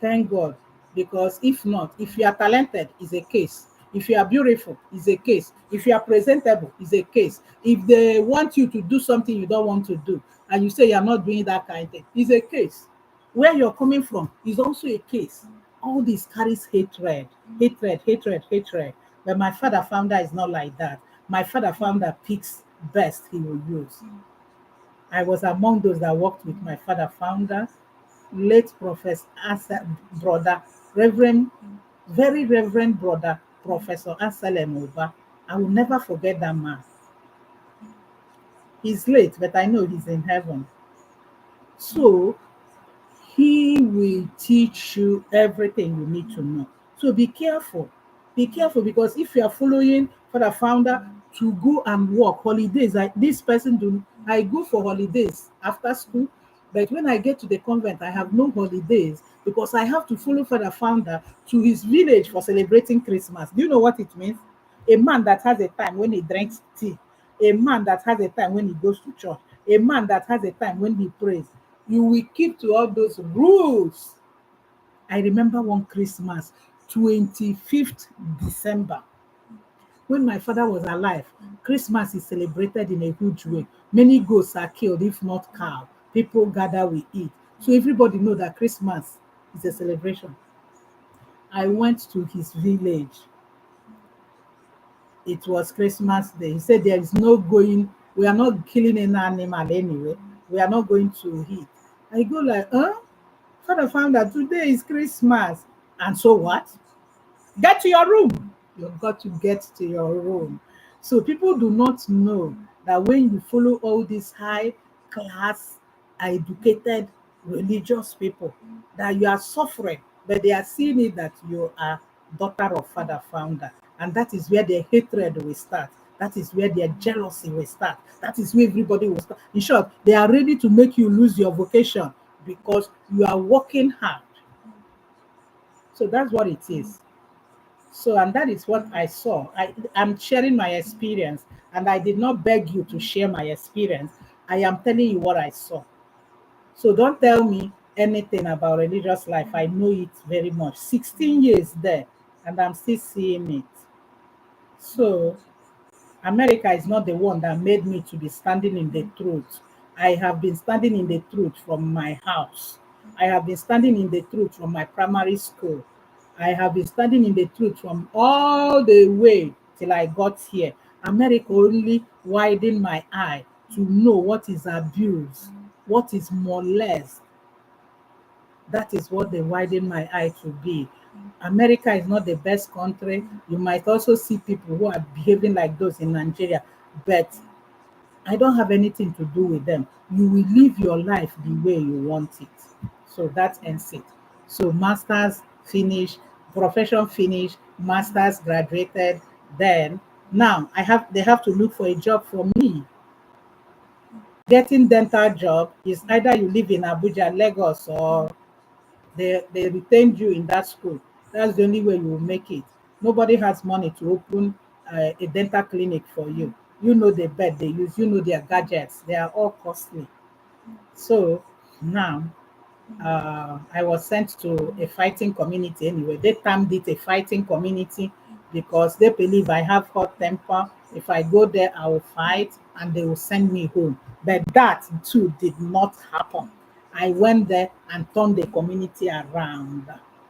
Thank God. Because if not, if you are talented, is a case. If you are beautiful, is a case. If you are presentable, is a case. If they want you to do something you don't want to do, and you say you are not doing that kind of thing, is a case. Where you're coming from is also a case. All this carries hatred, hatred, hatred, hatred. But my father founder is not like that. My father founder picks best he will use. I was among those that worked with my father founder, late Professor brother, Reverend, very Reverend brother, Professor Anselm Oba. I will never forget that man. He's late, but I know he's in heaven. So he will teach you everything you need to know. So be careful. Be careful, because if you are following for the founder to go and work holidays, like this person do, I go for holidays after school, but when I get to the convent, I have no holidays because I have to follow for the founder to his village for celebrating Christmas. Do you know what it means? A man that has a time when he drinks tea, a man that has a time when he goes to church, a man that has a time when he prays. You will keep to all those rules. I remember one Christmas, 25th December, when my father was alive. Christmas is celebrated in a huge way. Many goats are killed, if not cow. People gather, we eat. So everybody know that Christmas is a celebration. I went to his village. It was Christmas Day. He said, there is no going, we are not killing any animal anyway. We are not going to eat. I go like, huh? Father found that today is Christmas. And so what? Get to your room. You've got to get to your room. So people do not know that when you follow all these high class, educated, religious people, that you are suffering, but they are seeing it that you are daughter of father founder. And that is where their hatred will start. That is where their jealousy will start. That is where everybody will start. In short, they are ready to make you lose your vocation because you are working hard. So that's what it is. So, and that is what I saw. I'm sharing my experience, and I did not beg you to share my experience. I am telling you what I saw. So, don't tell me anything about religious life. I know it very much. 16 years there, and I'm still seeing it. So, America is not the one that made me to be standing in the truth. I have been standing in the truth from my house. I have been standing in the truth from my primary school. I have been standing in the truth from all the way till I got here. America only widened my eye to know what is abuse, what is molest. That is what they widen my eye to be. America is not the best country. You might also see people who are behaving like those in Nigeria, but I don't have anything to do with them. You will live your life the way you want it. So that ends it. So masters finish, profession finish, masters graduated. Then now they have to look for a job for me. Getting dental job is either you live in Abuja, Lagos, or they retained you in that school. That's the only way you will make it. Nobody has money to open a dental clinic for you. You know the bed they use, you know their gadgets, they are all costly. So now I was sent to a fighting community anyway. They termed it a fighting community because they believe I have hot temper. If I go there, I will fight and they will send me home. But that too did not happen. I went there and turned the community around.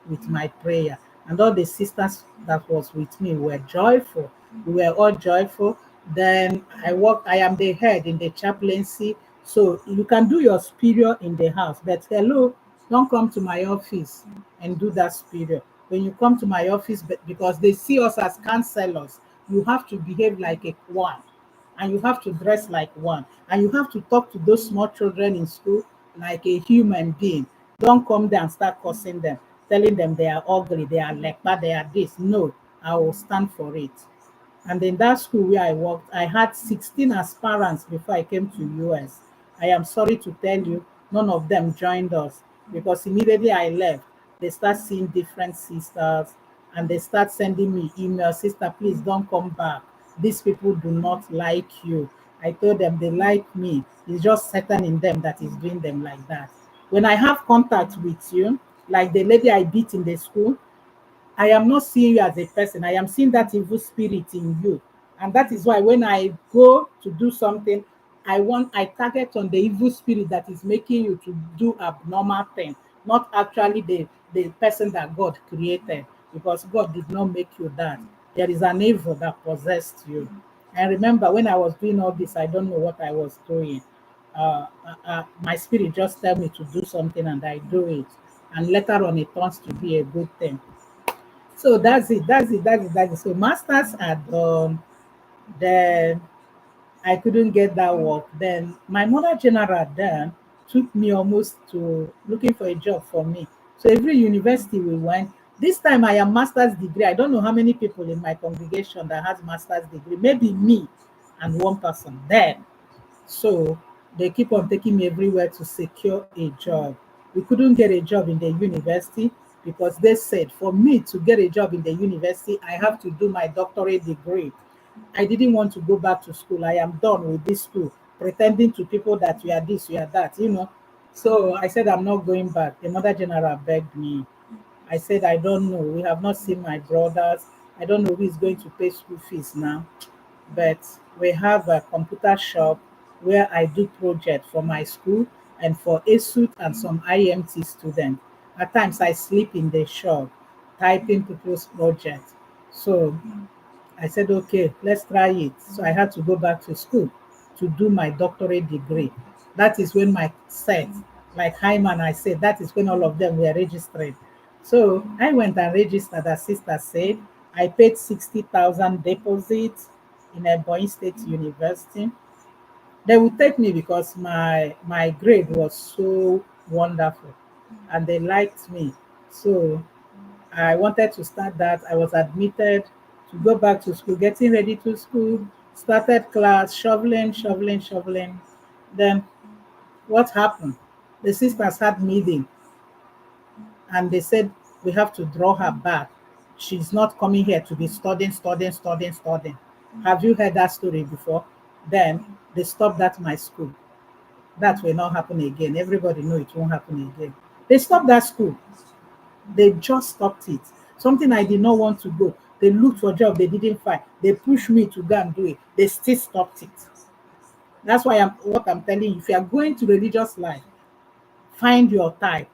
with my prayer. And all the sisters that was with me were joyful. We were all joyful. Then I am the head in the chaplaincy. So you can do your superior in the house, but hello, don't come to my office and do that superior. When you come to my office, because they see us as counselors, you have to behave like a one, and you have to dress like one, and you have to talk to those small children in school like a human being. Don't come there and start cursing them, telling them they are ugly, they are lekpa, they are this. No, I will stand for it. And in that school where I worked, I had 16 aspirants before I came to US. I am sorry to tell you, none of them joined us, because immediately I left, they start seeing different sisters and they start sending me emails, sister, please don't come back. These people do not like you. I told them they like me. It's just Satan in them that is doing them like that. When I have contact with you, like the lady I beat in the school, I am not seeing you as a person. I am seeing that evil spirit in you. And that is why when I go to do something, I target on the evil spirit that is making you to do abnormal thing, not actually the person that God created, because God did not make you that. There is an evil that possessed you. And remember, when I was doing all this, I don't know what I was doing. My spirit just tell me to do something and I do it. And later on, it turns to be a good thing. So that's it. That's it. That's it. That's it. So masters are done. Then I couldn't get that work. Then my mother general then took me almost to looking for a job for me. So every university we went. This time I am master's degree. I don't know how many people in my congregation that has master's degree. Maybe me and one person. Then so they keep on taking me everywhere to secure a job. We couldn't get a job in the university because they said for me to get a job in the university, I have to do my doctorate degree. I didn't want to go back to school. I am done with this school, pretending to people that we are this, we are that. So I said, I'm not going back. The mother general begged me. I said, I don't know. We have not seen my brothers. I don't know who is going to pay school fees now, but we have a computer shop where I do project for my school and for ASUT and some IMT students. At times I sleep in the shop typing people's projects. So I said, okay, let's try it. So I had to go back to school to do my doctorate degree. That is when my set, like Hyman, I said, that is when all of them were registered. So I went and registered, as sister said. I paid 60,000 deposits in Ebonyi State University. They would take me because my grade was so wonderful and they liked me. So I wanted to start that. I was admitted to go back to school, getting ready to school, started class, shoveling, shoveling, shoveling. Then what happened? The sisters had meeting and they said we have to draw her back. She's not coming here to be studying, studying, studying, studying. Have you heard that story before? Then they stopped that my school. That will not happen again. Everybody know it won't happen again. They stopped that school. They just stopped it. Something I did not want to go. They looked for job, they didn't find. They pushed me to go and do it. They still stopped it. That's why I'm telling you. If you are going to religious life, find your type.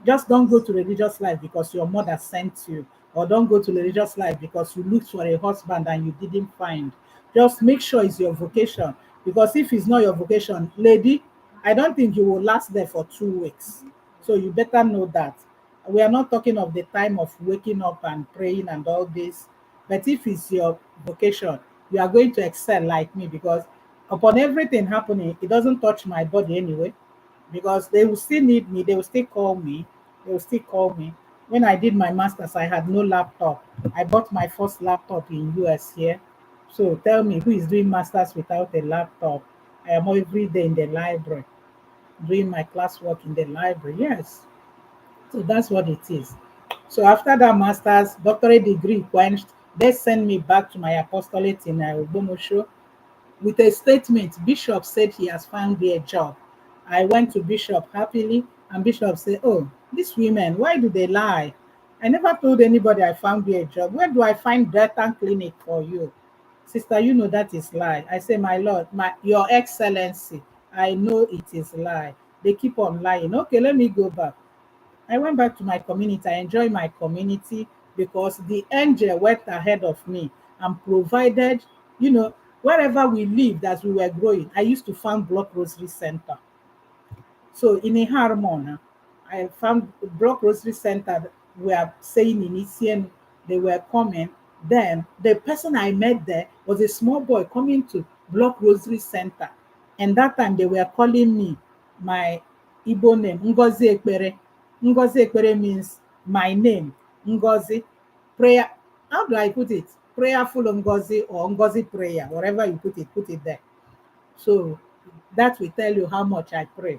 Just don't go to religious life because your mother sent you, or don't go to religious life because you looked for a husband and you didn't find. Just make sure it's your vocation. Because if it's not your vocation, lady, I don't think you will last there for 2 weeks. So you better know that. We are not talking of the time of waking up and praying and all this. But if it's your vocation, you are going to excel like me, because upon everything happening, it doesn't touch my body anyway, because they will still need me, they will still call me, they will still call me. When I did my master's, I had no laptop. I bought my first laptop in US here. So tell me, who is doing masters without a laptop? I am every day in the library, doing my classwork in the library. Yes. So that's what it is. So after that master's, doctorate degree quenched, they sent me back to my apostolate in Ogbomoso with a statement. Bishop said he has found me a job. I went to Bishop happily, and Bishop said, oh, these women, why do they lie? I never told anybody I found you a job. Where do I find Delta Clinic for you? Sister, you know that is lie. I say, my Lord, your excellency, I know it is lie. They keep on lying. Okay, let me go back. I went back to my community. I enjoy my community because the angel went ahead of me and provided, you know, wherever we lived as we were growing. I used to found Block Rosary Center. So in Iharmona, I found Block Rosary Center were saying in Isien they were coming. Then the person I met there was a small boy coming to Block Rosary Center. And that time they were calling me my Igbo name, Ngozi Ekpere. Ngozi Ekpere means my name, Ngozi. Prayer. How do I put it? Prayerful Ngozi or Ngozi prayer, wherever you put it there. So that will tell you how much I pray.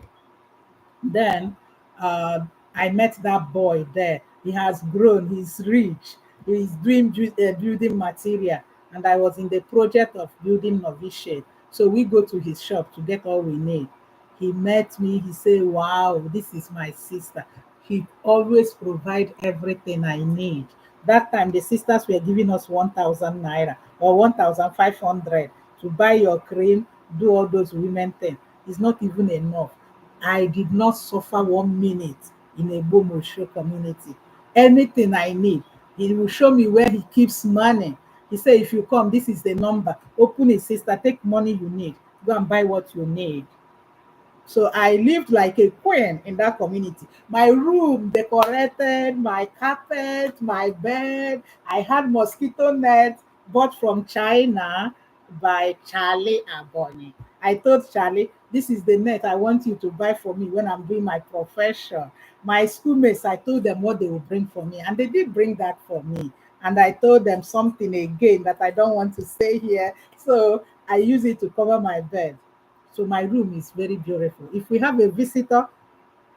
Then I met that boy there. He has grown, he's rich, he's doing building material. And I was in the project of building novitiate. So we go to his shop to get all we need. He met me, he said, wow, this is my sister. He always provide everything I need. That time the sisters were giving us 1,000 naira or 1,500 to buy your cream, do all those women things. It's not even enough. I did not suffer 1 minute in a Bomosho community. Anything I need, he will show me where he keeps money. He said, if you come, this is the number. Open it, sister, take money you need. Go and buy what you need. So I lived like a queen in that community. My room decorated, my carpet, my bed. I had mosquito net bought from China by Charlie Abonyi. I told Charlie, this is the net I want you to buy for me when I'm doing my profession. My schoolmates, I told them what they would bring for me, and they did bring that for me. And I told them something again that I don't want to say here. So I use it to cover my bed. So my room is very beautiful. If we have a visitor,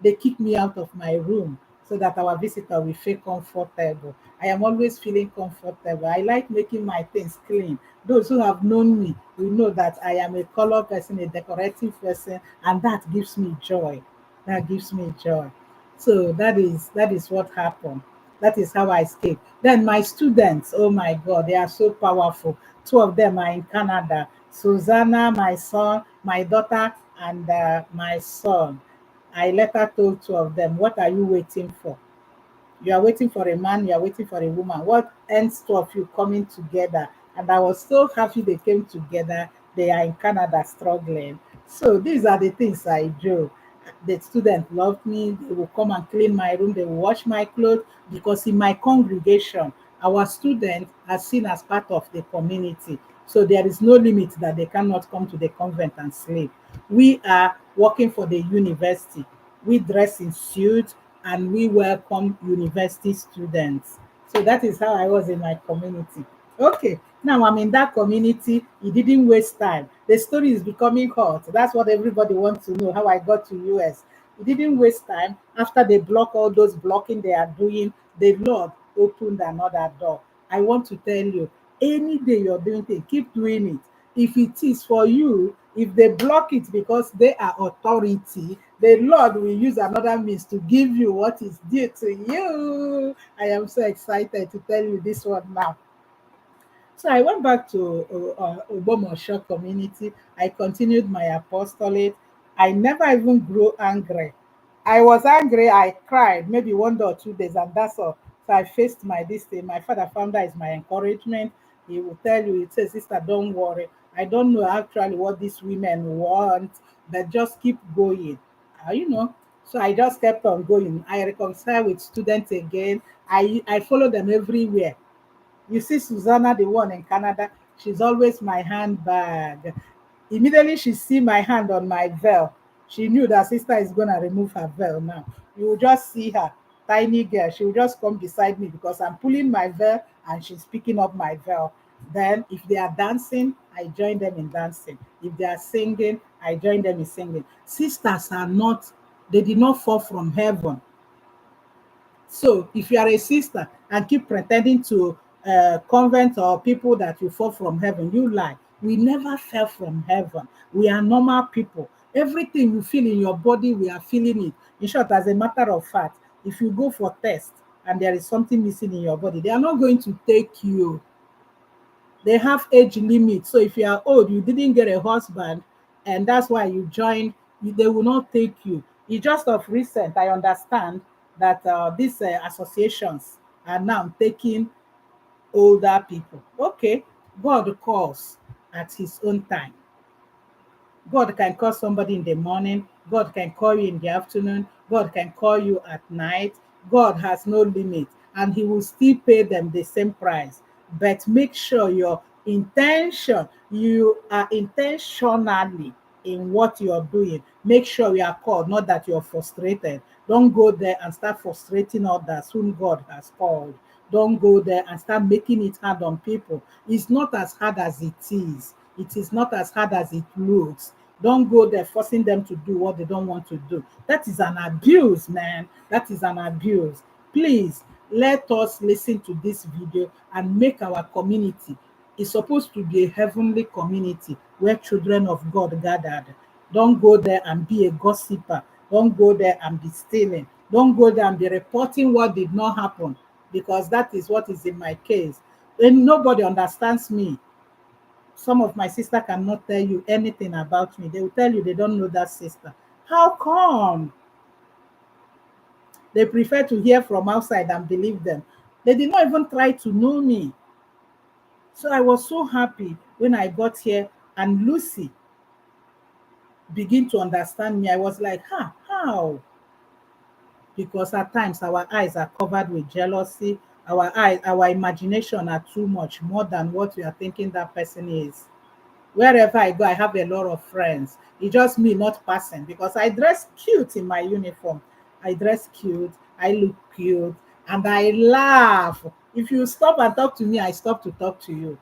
they kick me out of my room so that our visitor will feel comfortable. I am always feeling comfortable. I like making my things clean. Those who have known me will know that I am a color person, a decorative person, and that gives me joy. That gives me joy. So that is what happened. That is how I escaped. Then my students, oh my God, they are so powerful. Two of them are in Canada. Susanna, my son, my daughter, and my son. I later told two of them, what are you waiting for? You are waiting for a man, you are waiting for a woman. What ends two of you coming together? And I was so happy they came together. They are in Canada struggling. So these are the things I do. The students love me. They will come and clean my room. They will wash my clothes because in my congregation, our students are seen as part of the community. So there is no limit that they cannot come to the convent and sleep. We are working for the university. We dress in suits and we welcome university students. So that is how I was in my community. Okay, now I'm in that community. It didn't waste time. The story is becoming hot. That's what everybody wants to know, how I got to US. It didn't waste time. After they block all those blocking they are doing, the Lord opened another door. I want to tell you, any day you're doing things, keep doing it. If it is for you, if they block it because they are authority, the Lord will use another means to give you what is due to you. I am so excited to tell you this one now. So I went back to Obomosho community. I continued my apostolate. I never even grew angry. I was angry. I cried maybe 1 or 2 days, and that's all. So I faced my this thing. My father found that is my encouragement. He will tell you, he says, sister, don't worry. I don't know actually what these women want, but just keep going. You know. So I just kept on going. I reconciled with students again. I follow them everywhere. You see Susanna, the one in Canada, she's always my handbag. Immediately she see my hand on my veil, she knew that sister is gonna remove her veil now. You will just see her, tiny girl. She will just come beside me because I'm pulling my veil and she's picking up my veil. Then if they are dancing, I join them in dancing. If they are singing, I join them in singing. Sisters are not, they did not fall from heaven. So if you are a sister and keep pretending to convent or people that you fall from heaven, you lie. We never fell from heaven. We are normal people. Everything you feel in your body, we are feeling it. In short, as a matter of fact, if you go for test and there is something missing in your body, they are not going to take you. They have age limit. So if you are old, you didn't get a husband, and that's why you joined, they will not take you. It's just of recent, I understand. that these associations are now taking older people. Okay, God calls at his own time. God can call somebody in the morning. God can call you in the afternoon. God can call you at night. God has no limit, and he will still pay them the same price. But make sure your intention, you are intentionally in what you are doing. Make sure you are called, not that you're frustrated. Don't go there and start frustrating others whom God has called. Don't go there and start making it hard on people. It's not as hard as it is. It is not as hard as it looks. Don't go there forcing them to do what they don't want to do. That is an abuse, man. That is an abuse. Please let us listen to this video and make our community. It's supposed to be a heavenly community where children of God gathered. Don't go there and be a gossiper. Don't go there and be stealing. Don't go there and be reporting what did not happen, because that is what is in my case. And nobody understands me. Some of my sister cannot tell you anything about me. They will tell you they don't know that sister. How come? They prefer to hear from outside and believe them. They did not even try to know me. So I was so happy when I got here and Lucy began to understand me. I was like, huh, how? Because at times our eyes are covered with jealousy. Our imagination are too much, more than what we are thinking that person is. Wherever I go, I have a lot of friends. It's just me not passing because I dress cute in my uniform. I dress cute, I look cute, and I laugh. If you stop and talk to me, I stop to talk to you.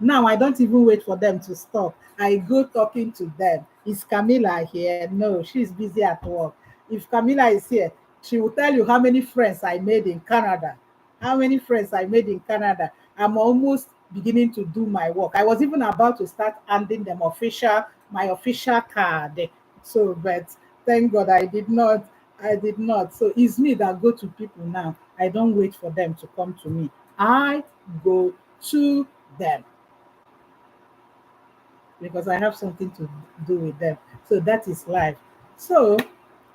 Now I don't even wait for them to stop. I go talking to them. Is Camilla here? No, she's busy at work. If Camilla is here, she will tell you how many friends I made in Canada. How many friends I made in Canada. I'm almost beginning to do my work. I was even about to start handing them my official card. So, but thank God I did not. I did not. So it's me that go to people now. I don't wait for them to come to me. I go to them because I have something to do with them. So that is life. So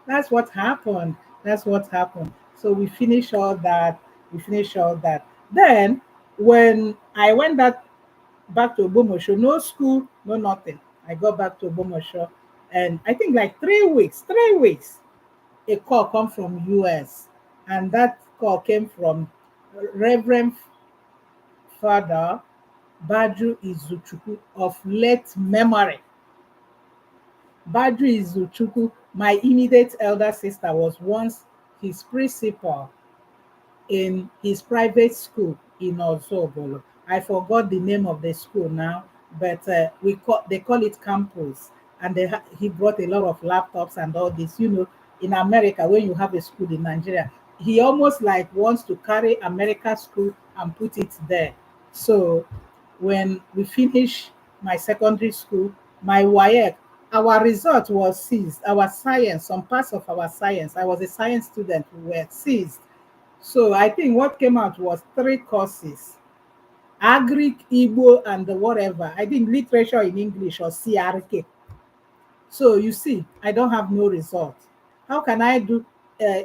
that's what happened. That's what happened. So we finish all that. We finish all that. Then when I went back to Obomosho, no school, no nothing. I got back to Obomosho, and I think like 3 weeks, a call come from US, and that call came from Reverend Father Badru Izuchukwu of late memory. Badru Izuchukwu, my immediate elder sister, was once his principal in his private school in Ozobolo. I forgot the name of the school now, but they call it campus, and he brought a lot of laptops and all this. In America, when you have a school in Nigeria, he almost like wants to carry America school and put it there. So when we finished my secondary school, my WAEC, our result was seized. Our science, some parts of our science, I was a science student, were seized. So I think what came out was 3 courses: Agric, Igbo, and the whatever. I think literature in English or CRK. So you see, I don't have no result. How can I do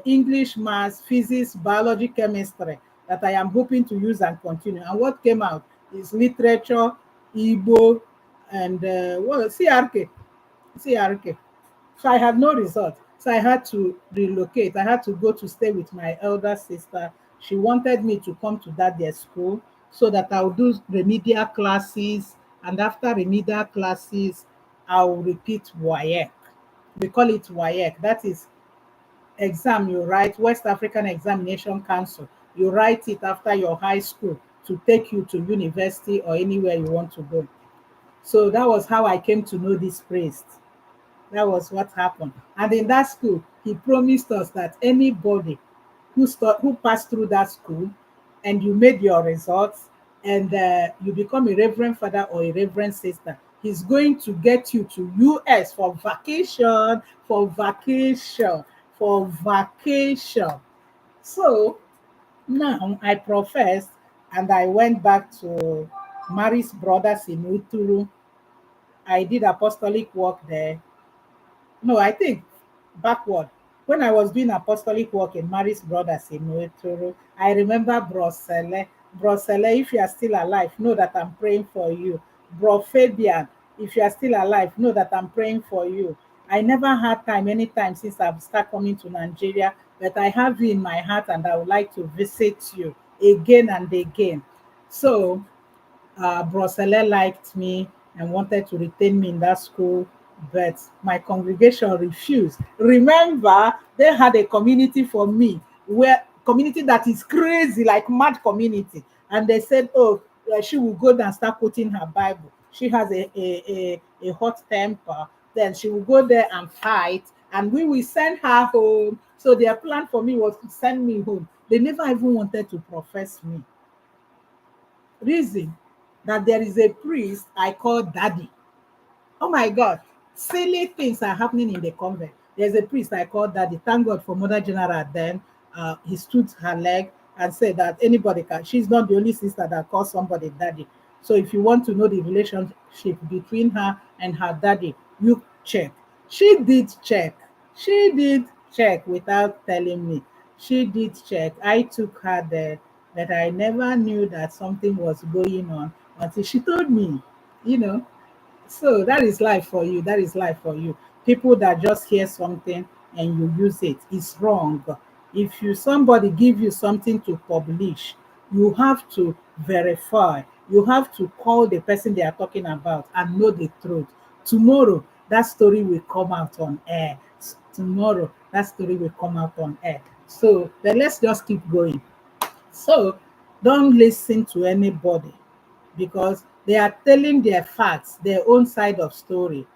English, maths, physics, biology, chemistry that I am hoping to use and continue? And what came out is literature, Igbo, and what CRK. CRK. So I had no result. So I had to relocate. I had to go to stay with my elder sister. She wanted me to come to that their school so that I would do remedial classes. And after remedial classes, I will repeat WAEC. We call it WAEC. That is exam you write, West African Examination Council. You write it after your high school to take you to university or anywhere you want to go. So that was how I came to know this priest. That was what happened. And in that school, he promised us that anybody who passed through that school and you made your results and you become a reverend father or a reverend sister, he's going to get you to US for vacation, for vacation, for vacation. So now I professed and I went back to Mary's brothers in Uturu. I did apostolic work there. No, I think backward. When I was doing apostolic work in Mary's Brothers in Noetoro, I remember Brosele. Brosele, if you are still alive, know that I'm praying for you. Bro Fabian, if you are still alive, know that I'm praying for you. I never had time anytime since I've started coming to Nigeria, but I have you in my heart and I would like to visit you again and again. So Brosele liked me and wanted to retain me in that school, but my congregation refused. Remember, they had a community for me, where community that is crazy, like mad community, and they said, "Oh, she will go down and start quoting her Bible. She has a hot temper. Then she will go there and fight, and we will send her home." So their plan for me was to send me home. They never even wanted to profess me. Reason that there is a priest I call daddy. Oh my God, silly things are happening in the convent. There's a priest I call daddy. Thank God for Mother General then. He stood her leg and said that anybody can. She's not the only sister that calls somebody daddy. So if you want to know the relationship between her and her daddy, you check. She did check. She did check without telling me. She did check. I took her there, but I never knew that something was going on until she told me, you know. So that is life for you. That is life for you. People that just hear something and you use it is wrong. If you somebody give you something to publish, you have to verify. You have to call the person they are talking about and know the truth. Tomorrow, that story will come out on air. Tomorrow, that story will come out on air. So then let's just keep going. So don't listen to anybody because they are telling their facts, their own side of story.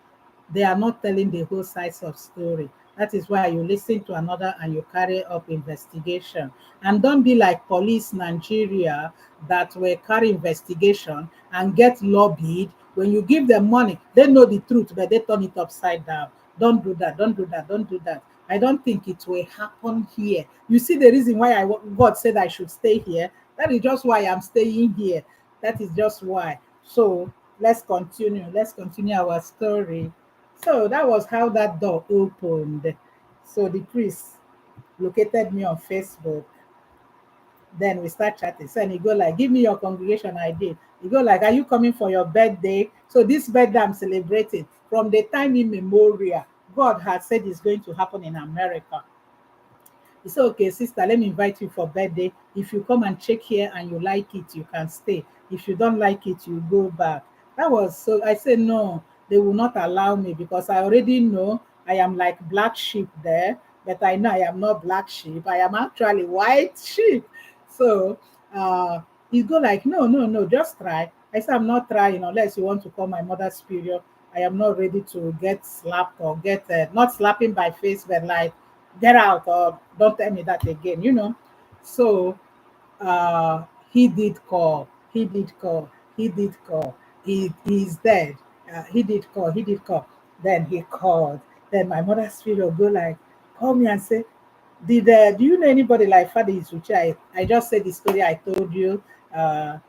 They are not telling the whole sides of story. That is why you listen to another and you carry up investigation. And don't be like police Nigeria that will carry investigation and get lobbied. When you give them money, they know the truth, but they turn it upside down. Don't do that. Don't do that. Don't do that. I don't think it will happen here. You see the reason why God said I should stay here. That is just why I'm staying here. That is just why. So let's continue. Let's continue our story. So that was how that door opened. So the priest located me on Facebook. Then we start chatting. So and he go like, give me your congregation ID. He go like, are you coming for your birthday? So this birthday I'm celebrating from the time immemorial. God has said it's going to happen in America. He said, okay, sister, let me invite you for birthday. If you come and check here and you like it, you can stay. If you don't like it, you go back. That was so I said, no, they will not allow me because I already know I am like black sheep there, but I know I am not black sheep. I am actually white sheep. So he go like, no, no, no, just try. I said, I'm not trying unless you want to call my mother's period. I am not ready to get slapped or get not slapping by face, but like get out or don't tell me that again, you know. So he did call, he did call, he did call. He's dead. He did call, he did call. Then he called. Then my mother's spirit go like, call me and say, did do you know anybody like Father Isuchi? I just said the story I told you. Uh,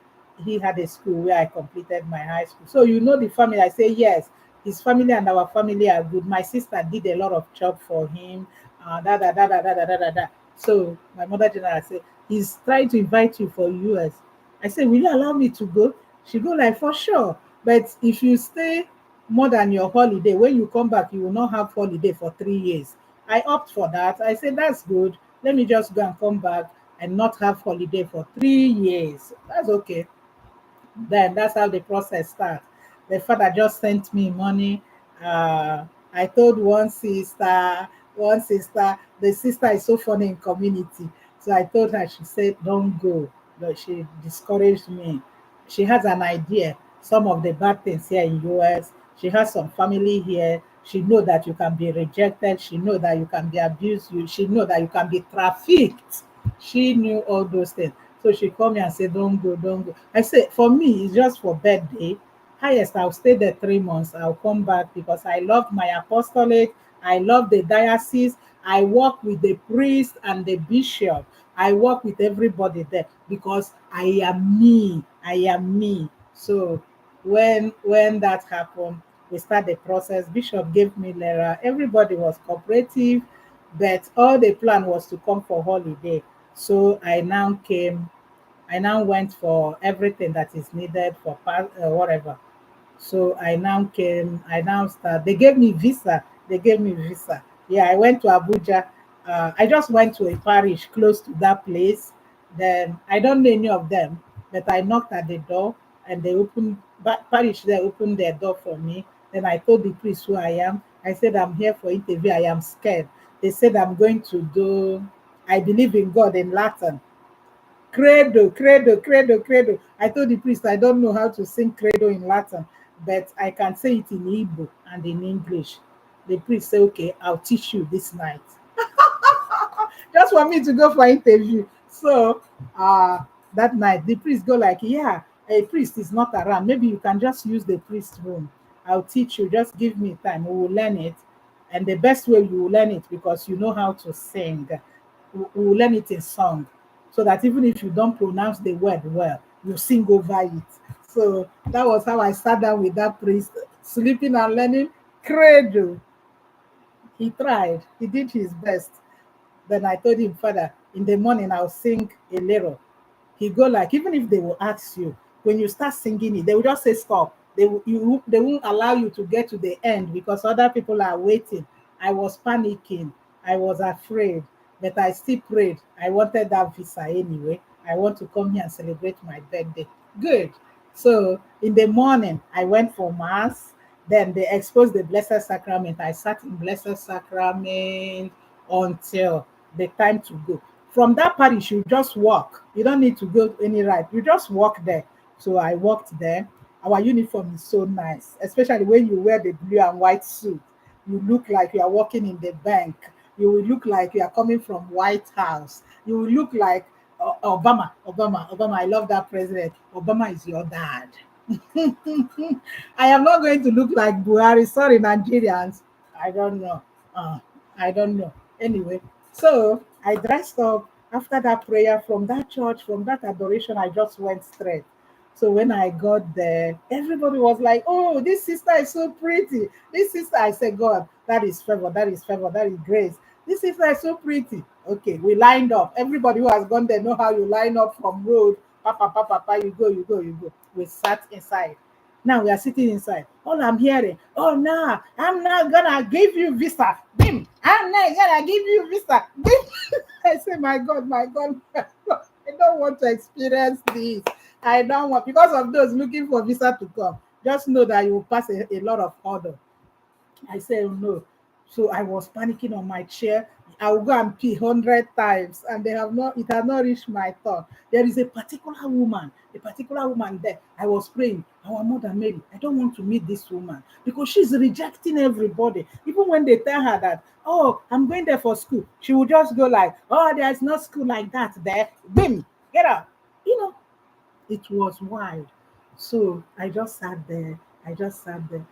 he had a school where I completed my high school. So you know the family. I say yes. His family and our family are good. My sister did a lot of job for him. Da da da da da da da da da. So my mother general said he's trying to invite you for US. I said, will you allow me to go? She go like for sure. But if you stay more than your holiday, when you come back, you will not have holiday for 3 years. I opt for that. I said, that's good. Let me just go and come back and not have holiday for 3 years. That's okay. Then that's how the process starts. The father just sent me money. I told one sister, the sister is so funny in community. So I told her, she said, don't go. But she discouraged me. She has an idea, some of the bad things here in US. She has some family here. She know that you can be rejected. She know that you can be abused. She know that you can be trafficked. She knew all those things. So she called me and said, don't go, don't go. I said, for me, it's just for birthday. Highest, I'll stay there 3 months. I'll come back because I love my apostolate. I love the diocese. I work with the priest and the bishop. I work with everybody there because I am me. I am me. So when that happened, we start the process. Bishop gave me letter. Everybody was cooperative. But all the plan was to come for holiday. So I now went for everything that is needed for whatever. So I now came, I now start. They gave me visa. They gave me visa. Yeah, I went to Abuja. I just went to a parish close to that place. Then I don't know any of them, but I knocked at the door and they opened, parish there opened their door for me. Then I told the priest who I am. I said, I'm here for interview. I am scared. They said, I'm going to do, I believe in God in Latin. Credo, credo, credo, credo. I told the priest I don't know how to sing credo in Latin, but I can say it in Igbo and in English. The priest said, okay, I'll teach you this night. Just for me to go for interview. So that night, the priest go like, yeah, a priest is not around. Maybe you can just use the priest room. I'll teach you. Just give me time. We will learn it. And the best way you will learn it because you know how to sing. We will learn it in song so that even if you don't pronounce the word well, you sing over it. So that was how I sat down with that priest, sleeping and learning credo. He tried, he did his best. Then I told him, Father, in the morning I'll sing a little. He go like, even if they will ask you, when you start singing it, they will just say stop. They won't allow you to get to the end because other people are waiting. I was panicking. I was afraid, but I still prayed. I wanted that visa anyway. I want to come here and celebrate my birthday. Good. So in the morning, I went for mass. Then they exposed the Blessed Sacrament. I sat in Blessed Sacrament until the time to go. From that parish, you just walk. You don't need to go any ride. You just walk there. So I walked there. Our uniform is so nice, especially when you wear the blue and white suit. You look like you are working in the bank. You will look like you are coming from White House. You will look like Obama. Obama. Obama. I love that president. Obama is your dad. I am not going to look like Buhari. Sorry, Nigerians. I don't know. Uh, I don't know. Anyway, so I dressed up after that prayer from that church, from that adoration. I just went straight. So when I got there, everybody was like, "Oh, this sister is so pretty. This sister," I said, "God, that is favor. That is favor. That is grace. This sister is so pretty." Okay, we lined up. Everybody who has gone there know how you line up from road. Papa, papa, papa, you go, you go, you go. We sat inside. Now we are sitting inside. All I'm hearing, oh no, I'm not gonna give you visa. Bim, I'm not gonna give you visa. Bim. I say, my God, my God, my God, I don't want to experience this. I don't want because of those looking for visa to come. Just know that you will pass a lot of order. I said, oh, no. So I was panicking on my chair. I will go and pee 100 times, and they have not. It has not reached my thought. There is a particular woman there. I was praying, our mother Mary. I don't want to meet this woman because she's rejecting everybody. Even when they tell her that, oh, I'm going there for school, she will just go like, oh, there's no school like that there. Bim, get up. You know, it was wild. So I just sat there. I just sat there.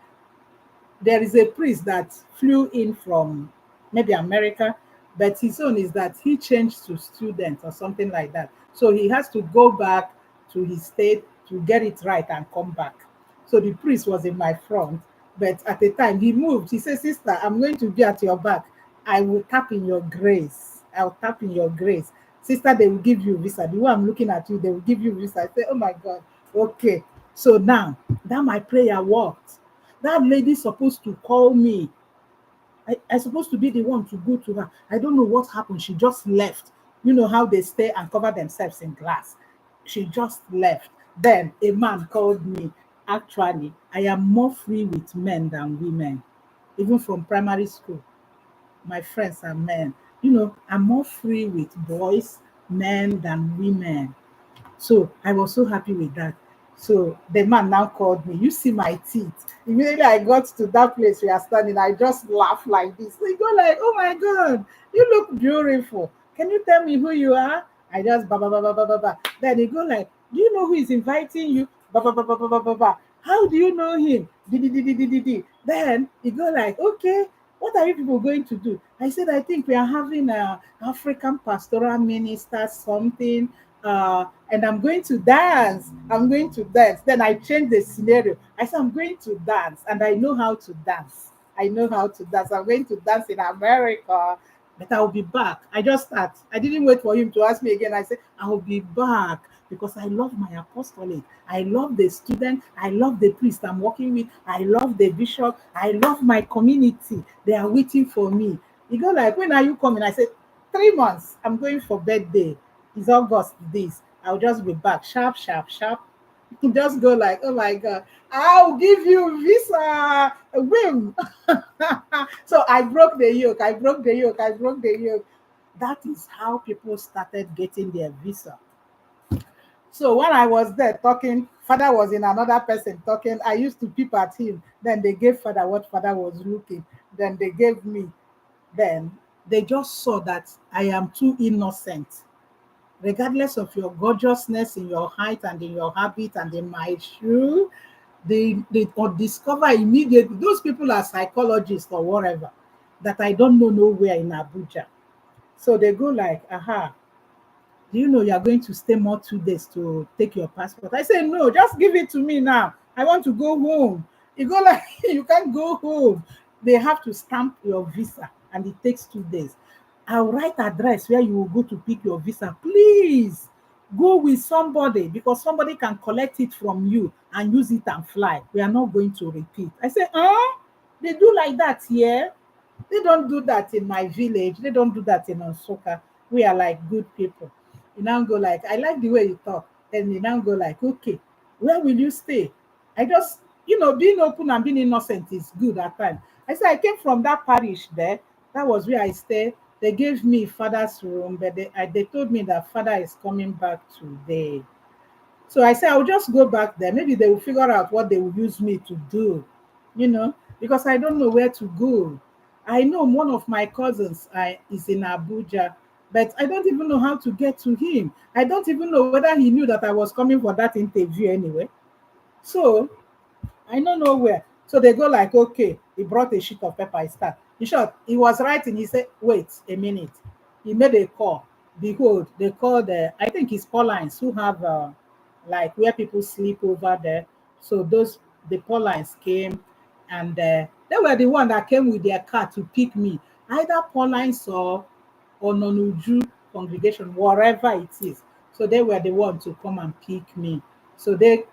There is a priest that flew in from maybe America, but his own is that he changed to student or something like that. So he has to go back to his state to get it right and come back. So the priest was in my front, but at the time he moved. He said, Sister, I'm going to be at your back. I will tap in your grace. I'll tap in your grace. Sister, they will give you visa. The way I'm looking at you, they will give you visa. I say, oh my God, okay. So now that my prayer worked, that lady supposed to call me. I supposed to be the one to go to her. I don't know what happened. She just left. You know how they stay and cover themselves in glass. She just left. Then a man called me. Actually, I am more free with men than women, even from primary school. My friends are men. You know, I'm more free with boys, men than women. So I was so happy with that. So the man now called me. You see my teeth. Immediately I got to that place we are standing, I just laugh like this. They go like, oh my God, you look beautiful. Can you tell me who you are? I just ba ba ba ba ba ba ba. Then he go like, do you know who is inviting you? Ba ba ba ba ba ba ba ba. How do you know him? Di, di, di, di, di, di, di. Then he go like, okay, what are you people going to do? I said, I think we are having a African pastoral minister something, and I'm going to dance. I'm going to dance. Then I changed the scenario. I said, I'm going to dance, and I know how to dance. I know how to dance. I'm going to dance in America. but I'll be back. I just start. I didn't wait for him to ask me again. I said, I'll be back because I love my apostolate. I love the student. I love the priest I'm working with. I love the bishop. I love my community. They are waiting for me. He go like, when are you coming? I said, 3 months. I'm going for birthday. It's August this. I'll just be back. Sharp, sharp, sharp. Just go like, oh my God, I'll give you visa. Whim. So I broke the yoke. I broke the yoke. I broke the yoke. That is how people started getting their visa. So when I was there talking, father was in another person talking. I used to peep at him. Then they gave father what father was looking. Then they gave me. Then they just saw that I am too innocent. Regardless of your gorgeousness in your height and in your habit and in my shoe, they or discover immediately those people are psychologists or whatever that I don't know nowhere in Abuja. So they go like, aha, do you know you are going to stay more 2 days to take your passport? I say, no, just give it to me now. I want to go home. You go like, you can't go home. They have to stamp your visa and it takes 2 days. I'll write address where you will go to pick your visa. Please go with somebody because somebody can collect it from you and use it and fly. We are not going to repeat. I say, they do like that here. They don't do that in my village. They don't do that in Onsoka. We are like good people. You now go like, I like the way you talk. And you now go like, okay, where will you stay? I just, being open and being innocent is good at times. I said, I came from that parish there. That was where I stayed. They gave me father's room, but they told me that father is coming back today. So I said, I'll just go back there. Maybe they will figure out what they will use me to do, because I don't know where to go. I know one of my cousins is in Abuja, but I don't even know how to get to him. I don't even know whether he knew that I was coming for that interview anyway. So I don't know where. So they go like, okay, he brought a sheet of paper, I start. In short, he was writing, he said, wait a minute. He made a call. Behold, they called, I think it's Paulines who have, like, where people sleep over there. So the Paulines came and they were the one that came with their car to pick me. Either Paulines or Nonuju congregation, wherever it is. So they were the one to come and pick me. So they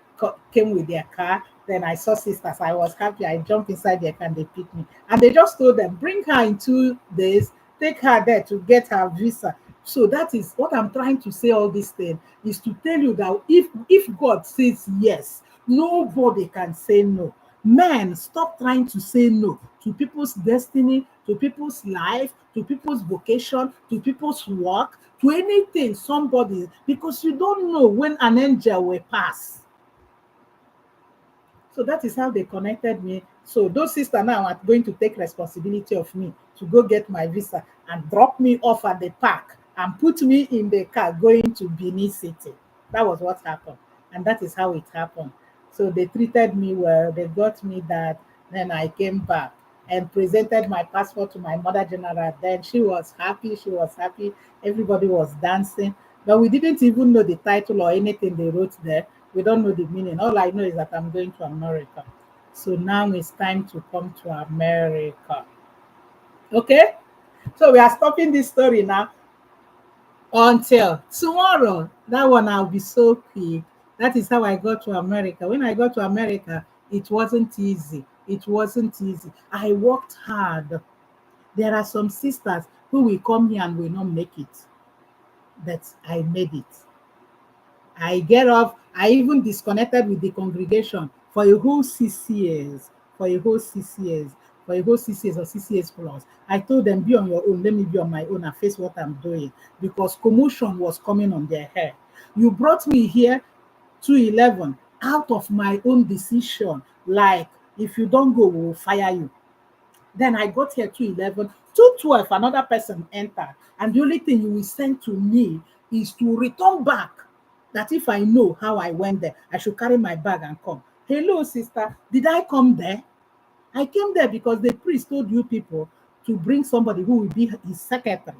came with their car. Then I saw sisters. I was happy. I jumped inside their car and they picked me. And they just told them, bring her in 2 days, take her there to get her visa. So that is what I'm trying to say. All this thing is to tell you that if God says yes, nobody can say no. Men, stop trying to say no to people's destiny, to people's life, to people's vocation, to people's work, to anything, somebody, because you don't know when an angel will pass. So that is how they connected me. So those sisters now are going to take responsibility of me to go get my visa and drop me off at the park and put me in the car going to Benin City. That was what happened. And that is how it happened. So they treated me well. They got me that. Then I came back and presented my passport to my mother general. Then she was happy. She was happy. Everybody was dancing. But we didn't even know the title or anything they wrote there. We don't know the meaning. All I know is that I'm going to America. So now it's time to come to America. Okay? So we are stopping this story now until tomorrow. That one I'll be so quick. That is how I got to America. When I got to America, it wasn't easy. It wasn't easy. I worked hard. There are some sisters who will come here and will not make it, but I made it. I get off. I even disconnected with the congregation for a whole 6 years, for a whole 6 years, for a whole 6 years or 6 years plus. I told them, be on your own. Let me be on my own and face what I'm doing because commotion was coming on their head. You brought me here to 11 out of my own decision. Like, if you don't go, we'll fire you. Then I got here to 11, 2:12, another person entered. And the only thing you will send to me is to return back. That if I know how I went there, I should carry my bag and come. Hello, sister. Did I come there? I came there because the priest told you people to bring somebody who will be his secretary.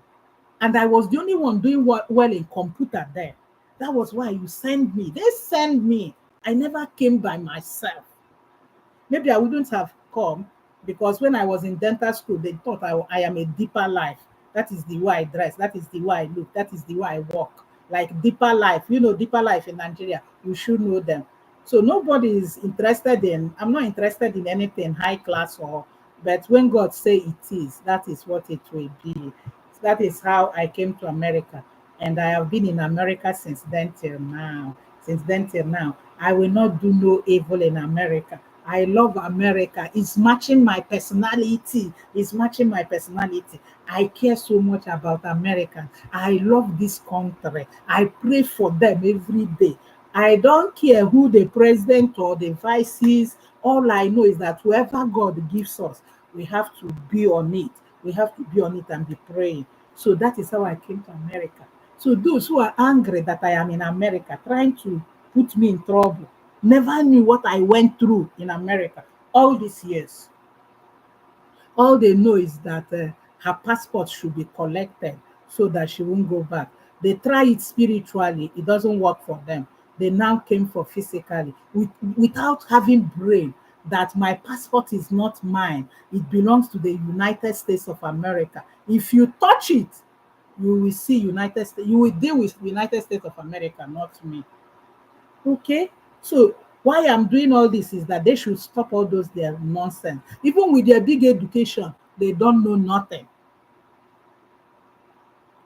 And I was the only one doing well in computer there. That was why you send me. They send me. I never came by myself. Maybe I wouldn't have come because when I was in dental school, they thought I am a deeper life. That is the way I dress. That is the way I look. That is the way I walk. Like Deeper Life, you know, Deeper Life in Nigeria, you should know them. So nobody is interested in, I'm not interested in anything high class or, but when God say it is, that is what it will be. That is how I came to America. And I have been in America since then till now. Since then till now. I will not do no evil in America. I love America. It's matching my personality. It's matching my personality. I care so much about Americans. I love this country. I pray for them every day. I don't care who the president or the vice is. All I know is that whoever God gives us, we have to be on it. We have to be on it and be praying. So that is how I came to America. So those who are angry that I am in America, trying to put me in trouble, never knew what I went through in America all these years. All they know is that her passport should be collected so that she won't go back. They try it spiritually, it doesn't work for them. They now came for physically without having brain that my passport is not mine. It belongs to the United States of America. If you touch it, you will see United States, you will deal with United States of America, not me. Okay, so why I'm doing all this is that they should stop all those their nonsense. Even with their big education, they don't know nothing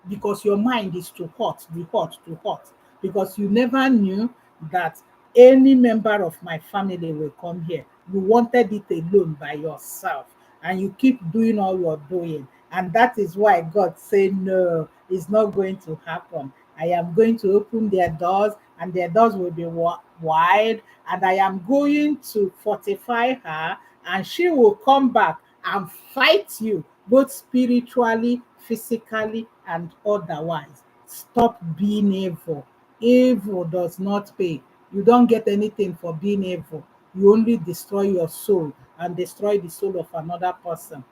because your mind is too hot, too hot, too hot. Because you never knew that any member of my family will come here. You wanted it alone by yourself, and you keep doing all you're doing. And that is why God said, no, it's not going to happen. I am going to open their doors, and their doors will be wide, and I am going to fortify her, and she will come back and fight you both spiritually, physically, and otherwise. Stop being evil. Evil does not pay. You don't get anything for being evil. You only destroy your soul and destroy the soul of another person.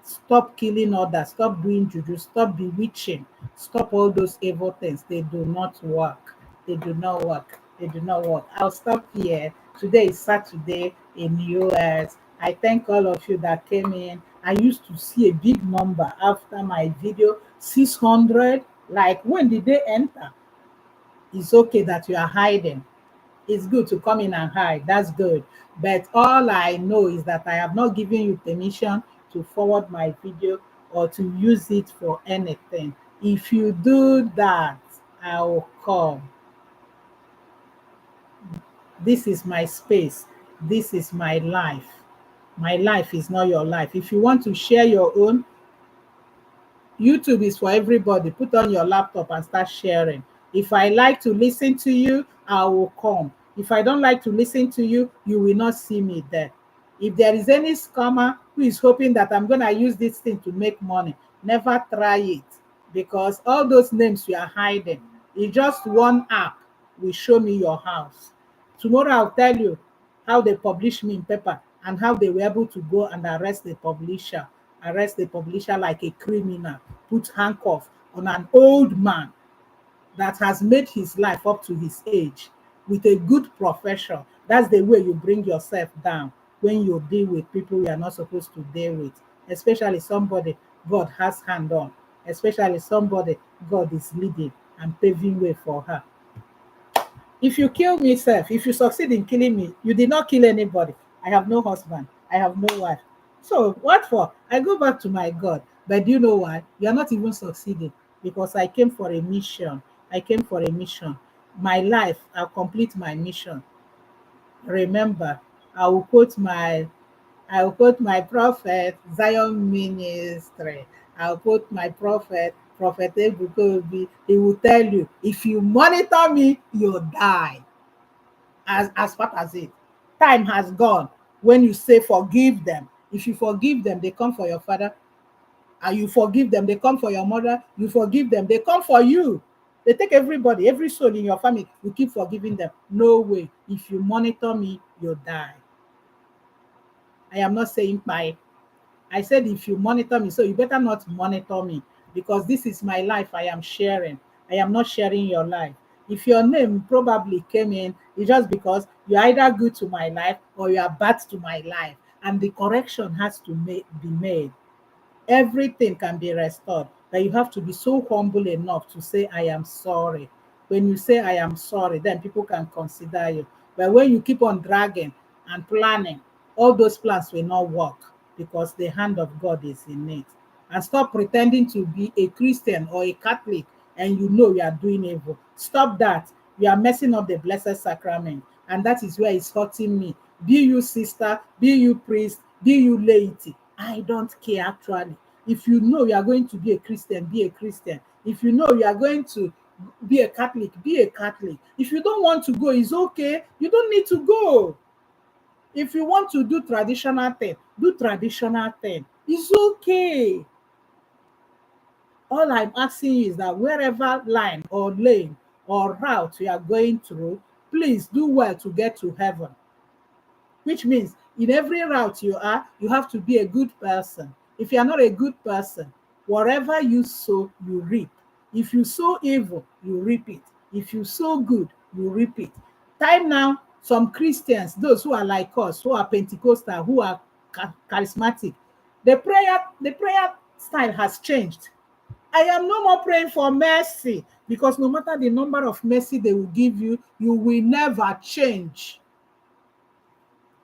Stop killing others. Stop doing juju. Stop bewitching. Stop all those evil things. They do not work. They do not work. They do not work. I'll stop here. Today is Saturday in US. I thank all of you that came in. I used to see a big number after my video, 600. Like, when did they enter? It's okay that you are hiding. It's good to come in and hide. That's good. But all I know is that I have not given you permission to forward my video or to use it for anything. If you do that, I will come. This is my space. This is my life. My life is not your life. If you want to share your own, YouTube is for everybody. Put on your laptop and start sharing. If I like to listen to you, I will come. If I don't like to listen to you, you will not see me there. If there is any scammer who is hoping that I'm going to use this thing to make money, never try it, because all those names you are hiding, it's just one app will show me your house. Tomorrow I'll tell you how they publish me in paper and how they were able to go and arrest the publisher like a criminal, put handcuff on an old man that has made his life up to his age with a good profession. That's the way you bring yourself down when you deal with people you are not supposed to deal with, especially somebody God has hand on, especially somebody God is leading and paving way for her. If you kill me, self, if you succeed in killing me, you did not kill anybody. I have no husband. I have no wife. So what for? I go back to my God. But do you know why? You are not even succeeding because I came for a mission. I came for a mission. My life, I'll complete my mission. Remember, I will quote my I will quote my prophet, Zion Ministry. I'll quote my prophet, Prophet Ebukobi. He will tell you, if you monitor me, you'll die. As far as it. Time has gone. When you say forgive them, if you forgive them, they come for your father. And you forgive them, they come for your mother. You forgive them, they come for you. They take everybody, every soul in your family. You keep forgiving them. No way. If you monitor me, you'll die. I am not saying my. I said if you monitor me, so you better not monitor me because this is my life I am sharing. I am not sharing your life. If your name probably came in, it's just because you're either good to my life or you are bad to my life. And the correction has to be made. Everything can be restored, but you have to be so humble enough to say, I am sorry. When you say, I am sorry, then people can consider you. But when you keep on dragging and planning, all those plans will not work because the hand of God is in it. And stop pretending to be a Christian or a Catholic and you know you are doing evil. Stop that. You are messing up the Blessed Sacrament. And that is where it's hurting me. Be you sister, be you priest, be you laity. I don't care actually. If you know you are going to be a Christian, be a Christian. If you know you are going to be a Catholic, be a Catholic. If you don't want to go, it's okay. You don't need to go. If you want to do traditional thing, do traditional thing. It's okay. All I'm asking you is that wherever line or lane or route you are going through, please do well to get to heaven. Which means in every route you are, you have to be a good person. If you are not a good person, whatever you sow, you reap. If you sow evil, you reap it. If you sow good, you reap it. Time now, some Christians, those who are like us, who are Pentecostal, who are charismatic, the prayer style has changed. I am no more praying for mercy because no matter the number of mercy they will give you, you will never change.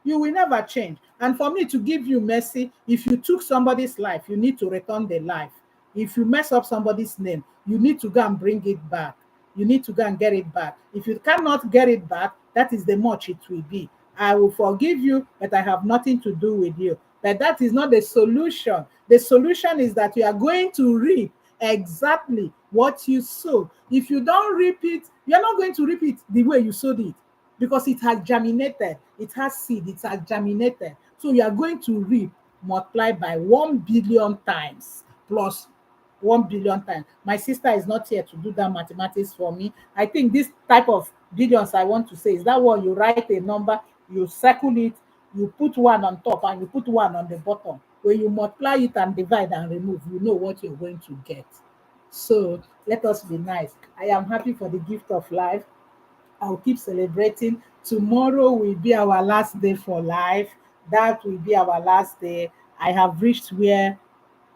You will never change. And for me to give you mercy, if you took somebody's life, you need to return the life. If you mess up somebody's name, you need to go and bring it back. You need to go and get it back. If you cannot get it back, that is the much it will be. I will forgive you, but I have nothing to do with you. But that is not the solution. The solution is that you are going to reap exactly what you sow. If you don't reap it, you're not going to reap it the way you sowed it because it has germinated, it has seed, it has germinated. So you are going to reap multiplied by 1 billion times plus 1 billion times. My sister is not here to do that mathematics for me. I think this type of billions I want to say is that one you write a number, you circle it, you put one on top and you put one on the bottom. When you multiply it and divide and remove, you know what you're going to get. So let us be nice. I am happy for the gift of life. I'll keep celebrating. Tomorrow will be our last day for life. That will be our last day. I have reached where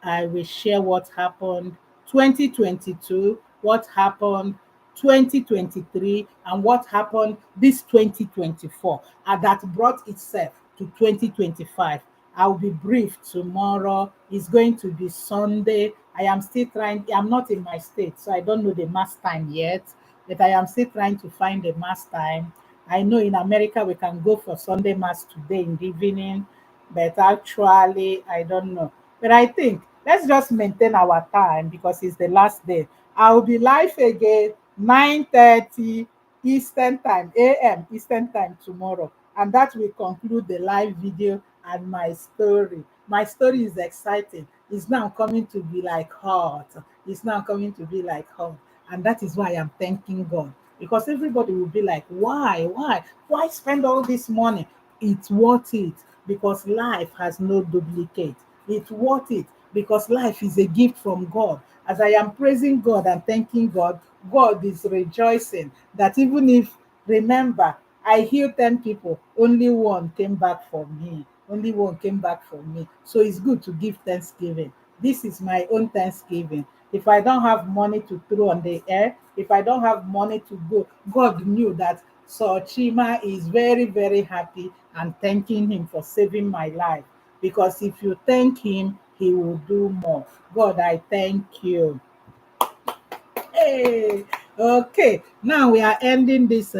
I will share what happened 2022, what happened 2023, and what happened this 2024, and that brought itself to 2025. I'll be brief tomorrow. It's going to be Sunday. I am still trying, I'm not in my state, so I don't know the mass time yet, but I am still trying to find the mass time. I know in America we can go for Sunday mass today in the evening, but actually I don't know. But I think let's just maintain our time because it's the last day. I'll be live again 9:30 Eastern time, AM Eastern time tomorrow. And that will conclude the live video and my story. My story is exciting. It's now coming to be like hot. It's now coming to be like hot. And that is why I'm thanking God. Because everybody will be like, why? Why spend all this money? It's worth it because life has no duplicate. It's worth it because life is a gift from God. As I am praising God and thanking God, God is rejoicing that even if, remember, I healed 10 people, only one came back for me. Only one came back for me. So it's good to give thanksgiving. This is my own thanksgiving. If I don't have money to throw on the air, if I don't have money to go, God knew that so Chima is very, very happy and thanking him for saving my life. Because if you thank him, he will do more. God, I thank you. Hey, okay. Now we are ending this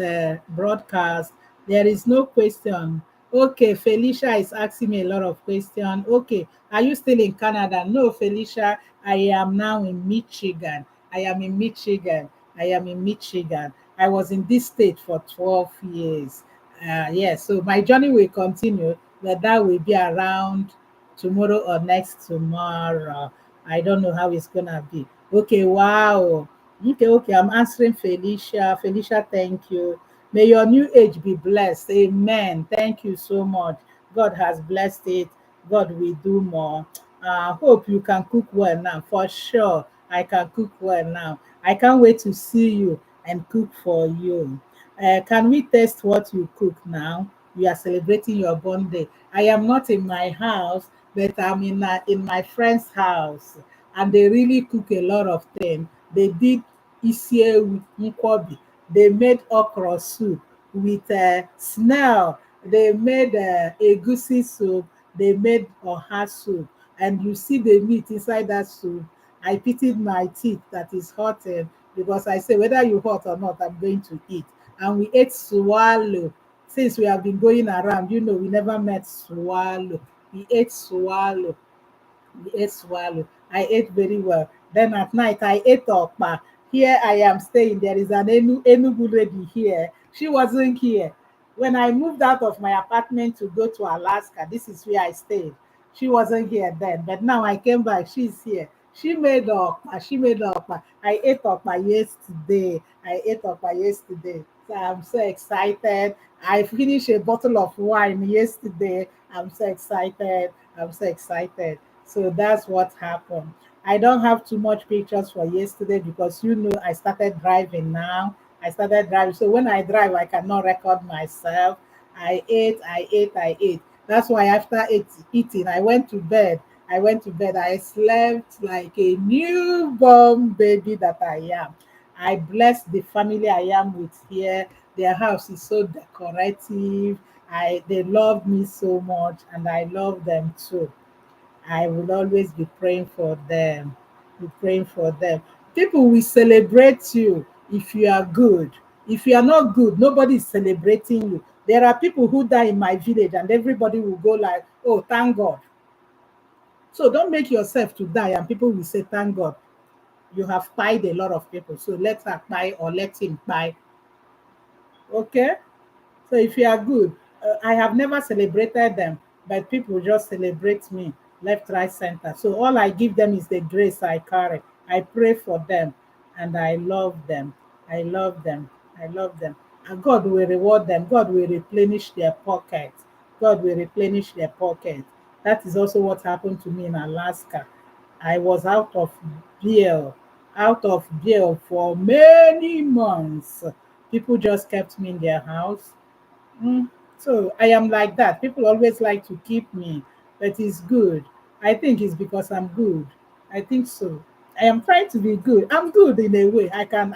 broadcast. There is no question. Okay, Felicia is asking me a lot of questions. Okay, are you still in Canada? No, Felicia, I am now in Michigan. I am in Michigan. I am in Michigan. I was in this state for 12 years. Yes, so my journey will continue, but that will be around tomorrow or next tomorrow. I don't know how it's gonna be. Okay, wow. Okay, I'm answering Felicia. Felicia, thank you. May your new age be blessed. Amen. Thank you so much. God has blessed it. God will do more. I hope you can cook well now. For sure, I can cook well now. I can't wait to see you and cook for you. Can we test what you cook now? We are celebrating your birthday. I am not in my house, but I'm in my friend's house, and they really cook a lot of things. They did isiewu nkwobi. They made okra soup with snail. They made egusi soup. They made oha soup, and you see the meat inside that soup. I pitied my teeth that is hot, because I say whether you hot or not, I'm going to eat. And we ate swallow. Since we have been going around, we never met swallow. We ate swallow. We ate swallow. I ate very well. Then at night I ate okpa. Here I am staying. There is an Enugu lady here. She wasn't here. When I moved out of my apartment to go to Alaska, this is where I stayed. She wasn't here then, but now I came back. She's here. She made okpa. She made okpa. I ate okpa yesterday. I ate okpa yesterday. So I'm so excited. I finished a bottle of wine yesterday. I'm so excited. I'm so excited. So that's what happened. I don't have too much pictures for yesterday because I started driving now. I started driving. So when I drive, I cannot record myself. I ate. That's why after eating, I went to bed. I went to bed. I slept like a newborn baby that I am. I bless the family I am with here. Their house is so decorative. They love me so much, and I love them too. I will always be praying for them. Be praying for them. People will celebrate you if you are good. If you are not good, nobody is celebrating you. There are people who die in my village, and everybody will go like, "Oh, thank God." So don't make yourself to die, and people will say, "Thank God." You have pied a lot of people, so let her pie or let him pie. Okay. So if you are good, I have never celebrated them, but people just celebrate me left, right, center. So all I give them is the grace I carry. I pray for them, and I love them. I love them. I love them. And God will reward them. God will replenish their pocket. God will replenish their pocket. That is also what happened to me in Alaska. I was bail, out of bail for many months. People just kept me in their house. Mm, so I am like that. People always like to keep me, but it's good. I think it's because I'm good. I think so. I am trying to be good. I'm good in a way. I can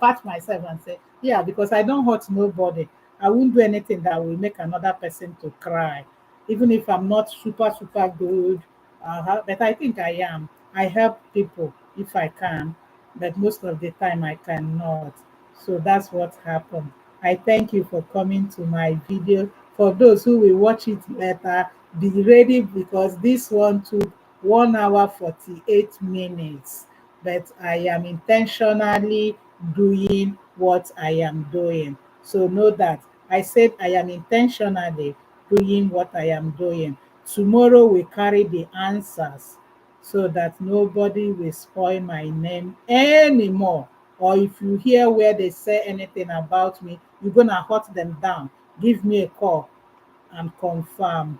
pat myself and say, yeah, because I don't hurt nobody. I won't do anything that will make another person to cry, even if I'm not super super good. But I think I am. I help people if I can, but most of the time I cannot. So that's what happened. I thank you for coming to my video. For those who will watch it later, be ready because this one took 1 hour 48 minutes. But I am intentionally doing what I am doing. So know that I said I am intentionally doing what I am doing. Tomorrow we carry the answers so that nobody will spoil my name anymore. Or if you hear where they say anything about me, you're gonna hunt them down. Give me a call and confirm.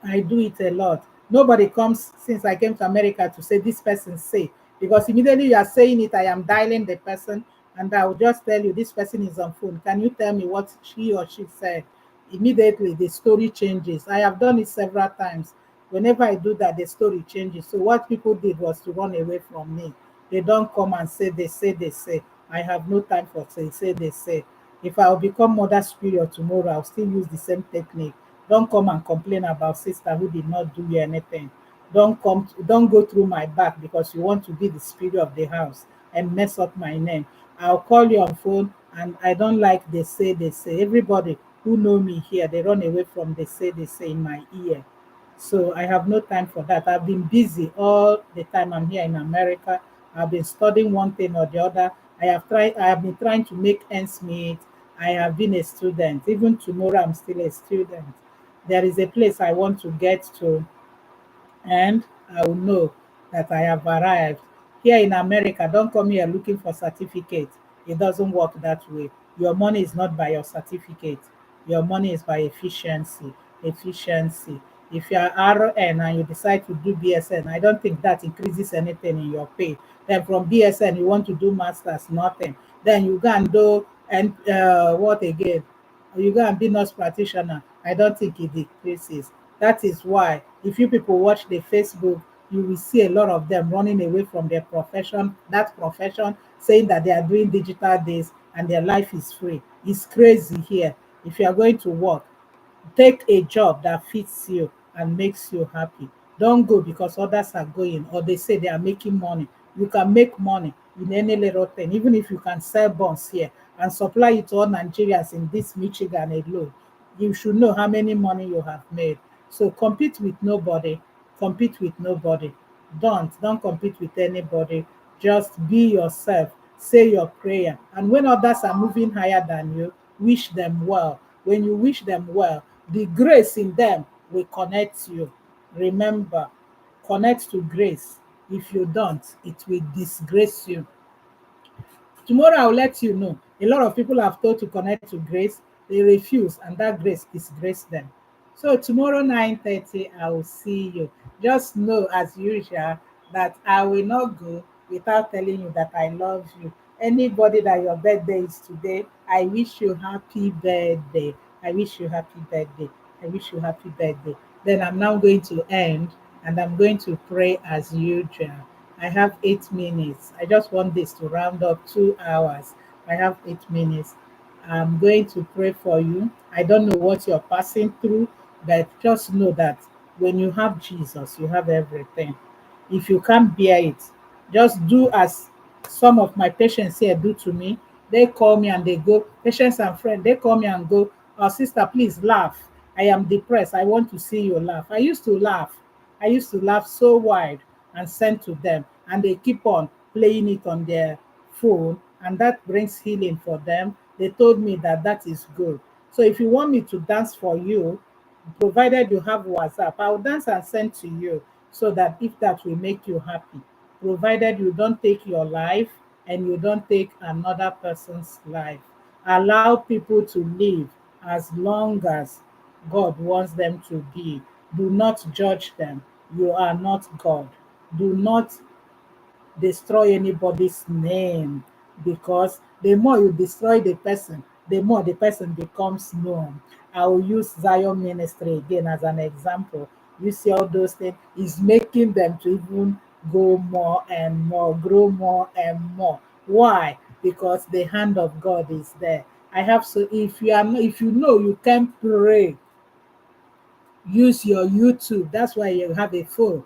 I do it a lot. Nobody comes since I came to America to say this person say, because immediately you are saying it, I am dialing the person, and I will just tell you this person is on phone. Can you tell me what she or she said? Immediately the story changes. I have done it several times. Whenever I do that, the story changes. So what people did was to run away from me. They don't come and say they say they say. I have no time for say they say. If I will become mother superior tomorrow, I'll still use the same technique. Don't come and complain about sister who did not do you anything. Don't go through my back because you want to be the spirit of the house and mess up my name. I'll call you on phone, and I don't like they say. Everybody who know me here, they run away from they say in my ear. So I have no time for that. I've been busy all the time I'm here in America. I've been studying one thing or the other. I have been trying to make ends meet. I have been a student. Even tomorrow I'm still a student. There is a place I want to get to, and I will know that I have arrived. Here in America, don't come here looking for certificate. It doesn't work that way. Your money is not by your certificate. Your money is by efficiency. Efficiency. If you are RN and you decide to do BSN, I don't think that increases anything in your pay. Then from BSN, you want to do masters, nothing. Then you go and do and what again? You go and be nurse practitioner. I don't think it decreases. That is why If you people watch the Facebook, you will see a lot of them running away from their profession, that profession, saying that they are doing digital days and their life is free. It's crazy here. If you are going to work, take a job that fits you and makes you happy. Don't go because others are going or they say they are making money. You can make money in any little thing, even if you can sell bonds here and supply it to all Nigerians in this Michigan alone. You should know how many money you have made. So compete with nobody. Compete with nobody. Don't compete with anybody. Just be yourself. Say your prayer. And when others are moving higher than you, wish them well. When you wish them well, the grace in them will connect you. Remember, connect to grace. If you don't, it will disgrace you. Tomorrow I'll let you know. A lot of people have told to connect to grace, they refuse, and that grace disgrace them. So tomorrow 9:30, I will see you. Just know, as usual, that I will not go without telling you that I love you. Anybody that your birthday is today, I wish you happy birthday. I wish you happy birthday. I wish you happy birthday. Then I'm now going to end and I'm going to pray as usual. I have 8 minutes. I just want this to round up 2 hours. I have 8 minutes. I'm going to pray for you. I don't know what you're passing through, but just know that when you have Jesus, you have everything. If you can't bear it, just do as some of my patients here do to me. They call me and they go, patients and friends, they call me and go, oh, sister, please laugh. I am depressed. I want to see you laugh. I used to laugh. I used to laugh so wide and send to them, and they keep on playing it on their phone, and that brings healing for them. They told me that that is good. So if you want me to dance for you, provided you have WhatsApp, I'll dance and send to you so that if that will make you happy, provided you don't take your life and you don't take another person's life. Allow people to live as long as God wants them to be. Do not judge them. You are not God. Do not destroy anybody's name, because the more you destroy the person, the more the person becomes known. I will use Zion Ministry again as an example. You see all those things is making them to even go more and more, grow more and more. Why? Because the hand of God is there. I have, so if you are if you know you can pray, use your YouTube. That's why you have a phone.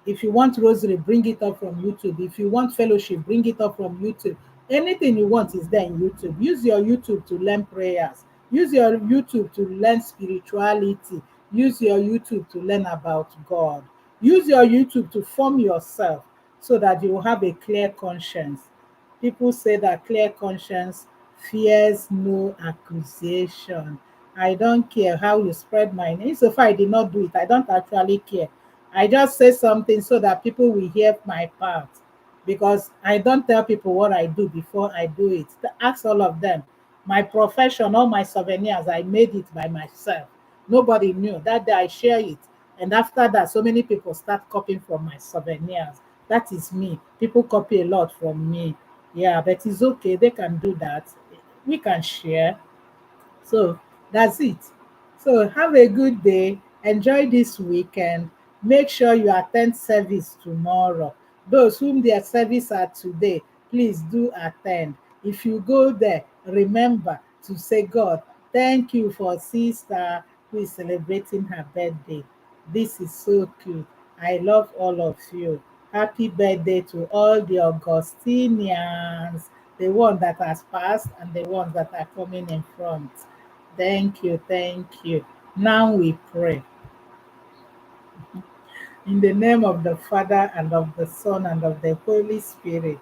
If you want rosary, bring it up from YouTube. If you want fellowship, bring it up from YouTube. Anything you want is there in YouTube. Use your YouTube to learn prayers. Use your YouTube to learn spirituality. Use your YouTube to learn about God. Use your YouTube to form yourself so that you will have a clear conscience. People say that clear conscience fears no accusation. I don't care how you spread my name. So far, I did not do it. I don't actually care. I just say something so that people will hear my part, because I don't tell people what I do before I do it. Ask all of them. My profession, all my souvenirs, I made it by myself. Nobody knew. That day I share it. And after that, so many people start copying from my souvenirs. That is me. People copy a lot from me. Yeah, but it's okay. They can do that. We can share. So that's it. So have a good day. Enjoy this weekend. Make sure you attend service tomorrow. Those whom their service are today, please do attend. If you go there, remember to say, God, thank you for sister who is celebrating her birthday. This is so cute. I love all of you. Happy birthday to all the Augustinians, the one that has passed and the ones that are coming in front. Thank you, thank you. Now we pray. In the name of the Father, and of the Son, and of the Holy Spirit.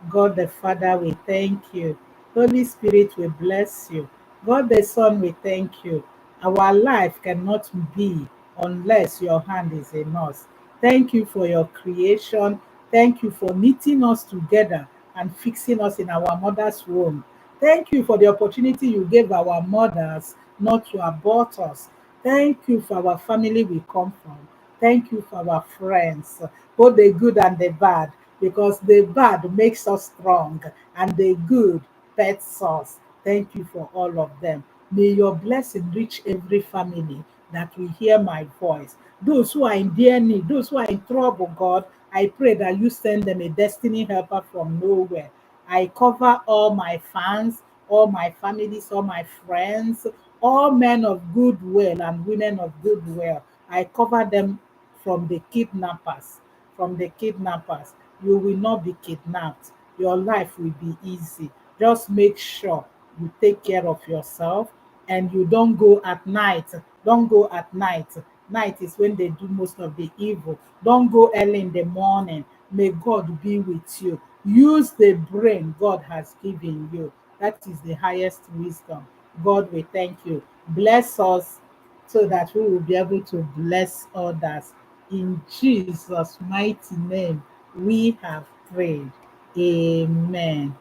God the Father, we thank you. Holy Spirit, we bless you. God the Son, we thank you. Our life cannot be unless your hand is in us. Thank you for your creation. Thank you for knitting us together and fixing us in our mother's womb. Thank you for the opportunity you gave our mothers not to abort us. Thank you for our family we come from. Thank you for our friends, both the good and the bad, because the bad makes us strong and the good pets us. Thank you for all of them. May your blessing reach every family. that will hear my voice. Those who are in dear need, those who are in trouble, God, I pray that you send them a destiny helper from nowhere. I cover all my fans, all my families, all my friends, all men of goodwill and women of goodwill. I cover them from the kidnappers. From the kidnappers. You will not be kidnapped. Your life will be easy. Just make sure you take care of yourself and you don't go at night. Don't go at night. Night is when they do most of the evil. Don't go early in the morning. May God be with you. Use the brain God has given you. That is the highest wisdom. God, we thank you. Bless us so that we will be able to bless others. In Jesus' mighty name, we have prayed. Amen.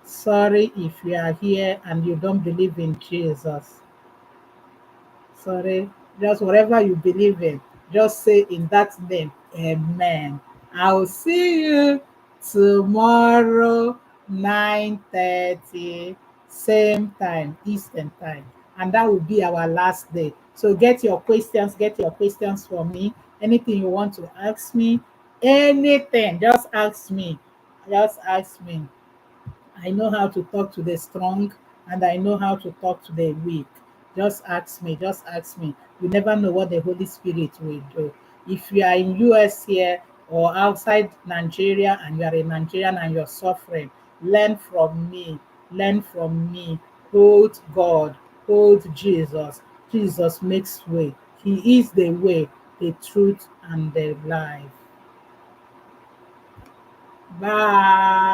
Sorry if you are here and you don't believe in Jesus. Sorry, just whatever you believe in, just say in that name, Amen. I'll see you tomorrow, 9:30, same time, Eastern time. And that will be our last day. So get your questions for me. Anything you want to ask me, anything, just ask me. Just ask me. I know how to talk to the strong and I know how to talk to the weak. Just ask me, just ask me. You never know what the Holy Spirit will do. If you are in US here or outside Nigeria and you are a Nigerian and you're suffering, learn from me. Learn from me. Hold God. Hold Jesus. Jesus makes way. He is the way, the truth, and the life. Bye.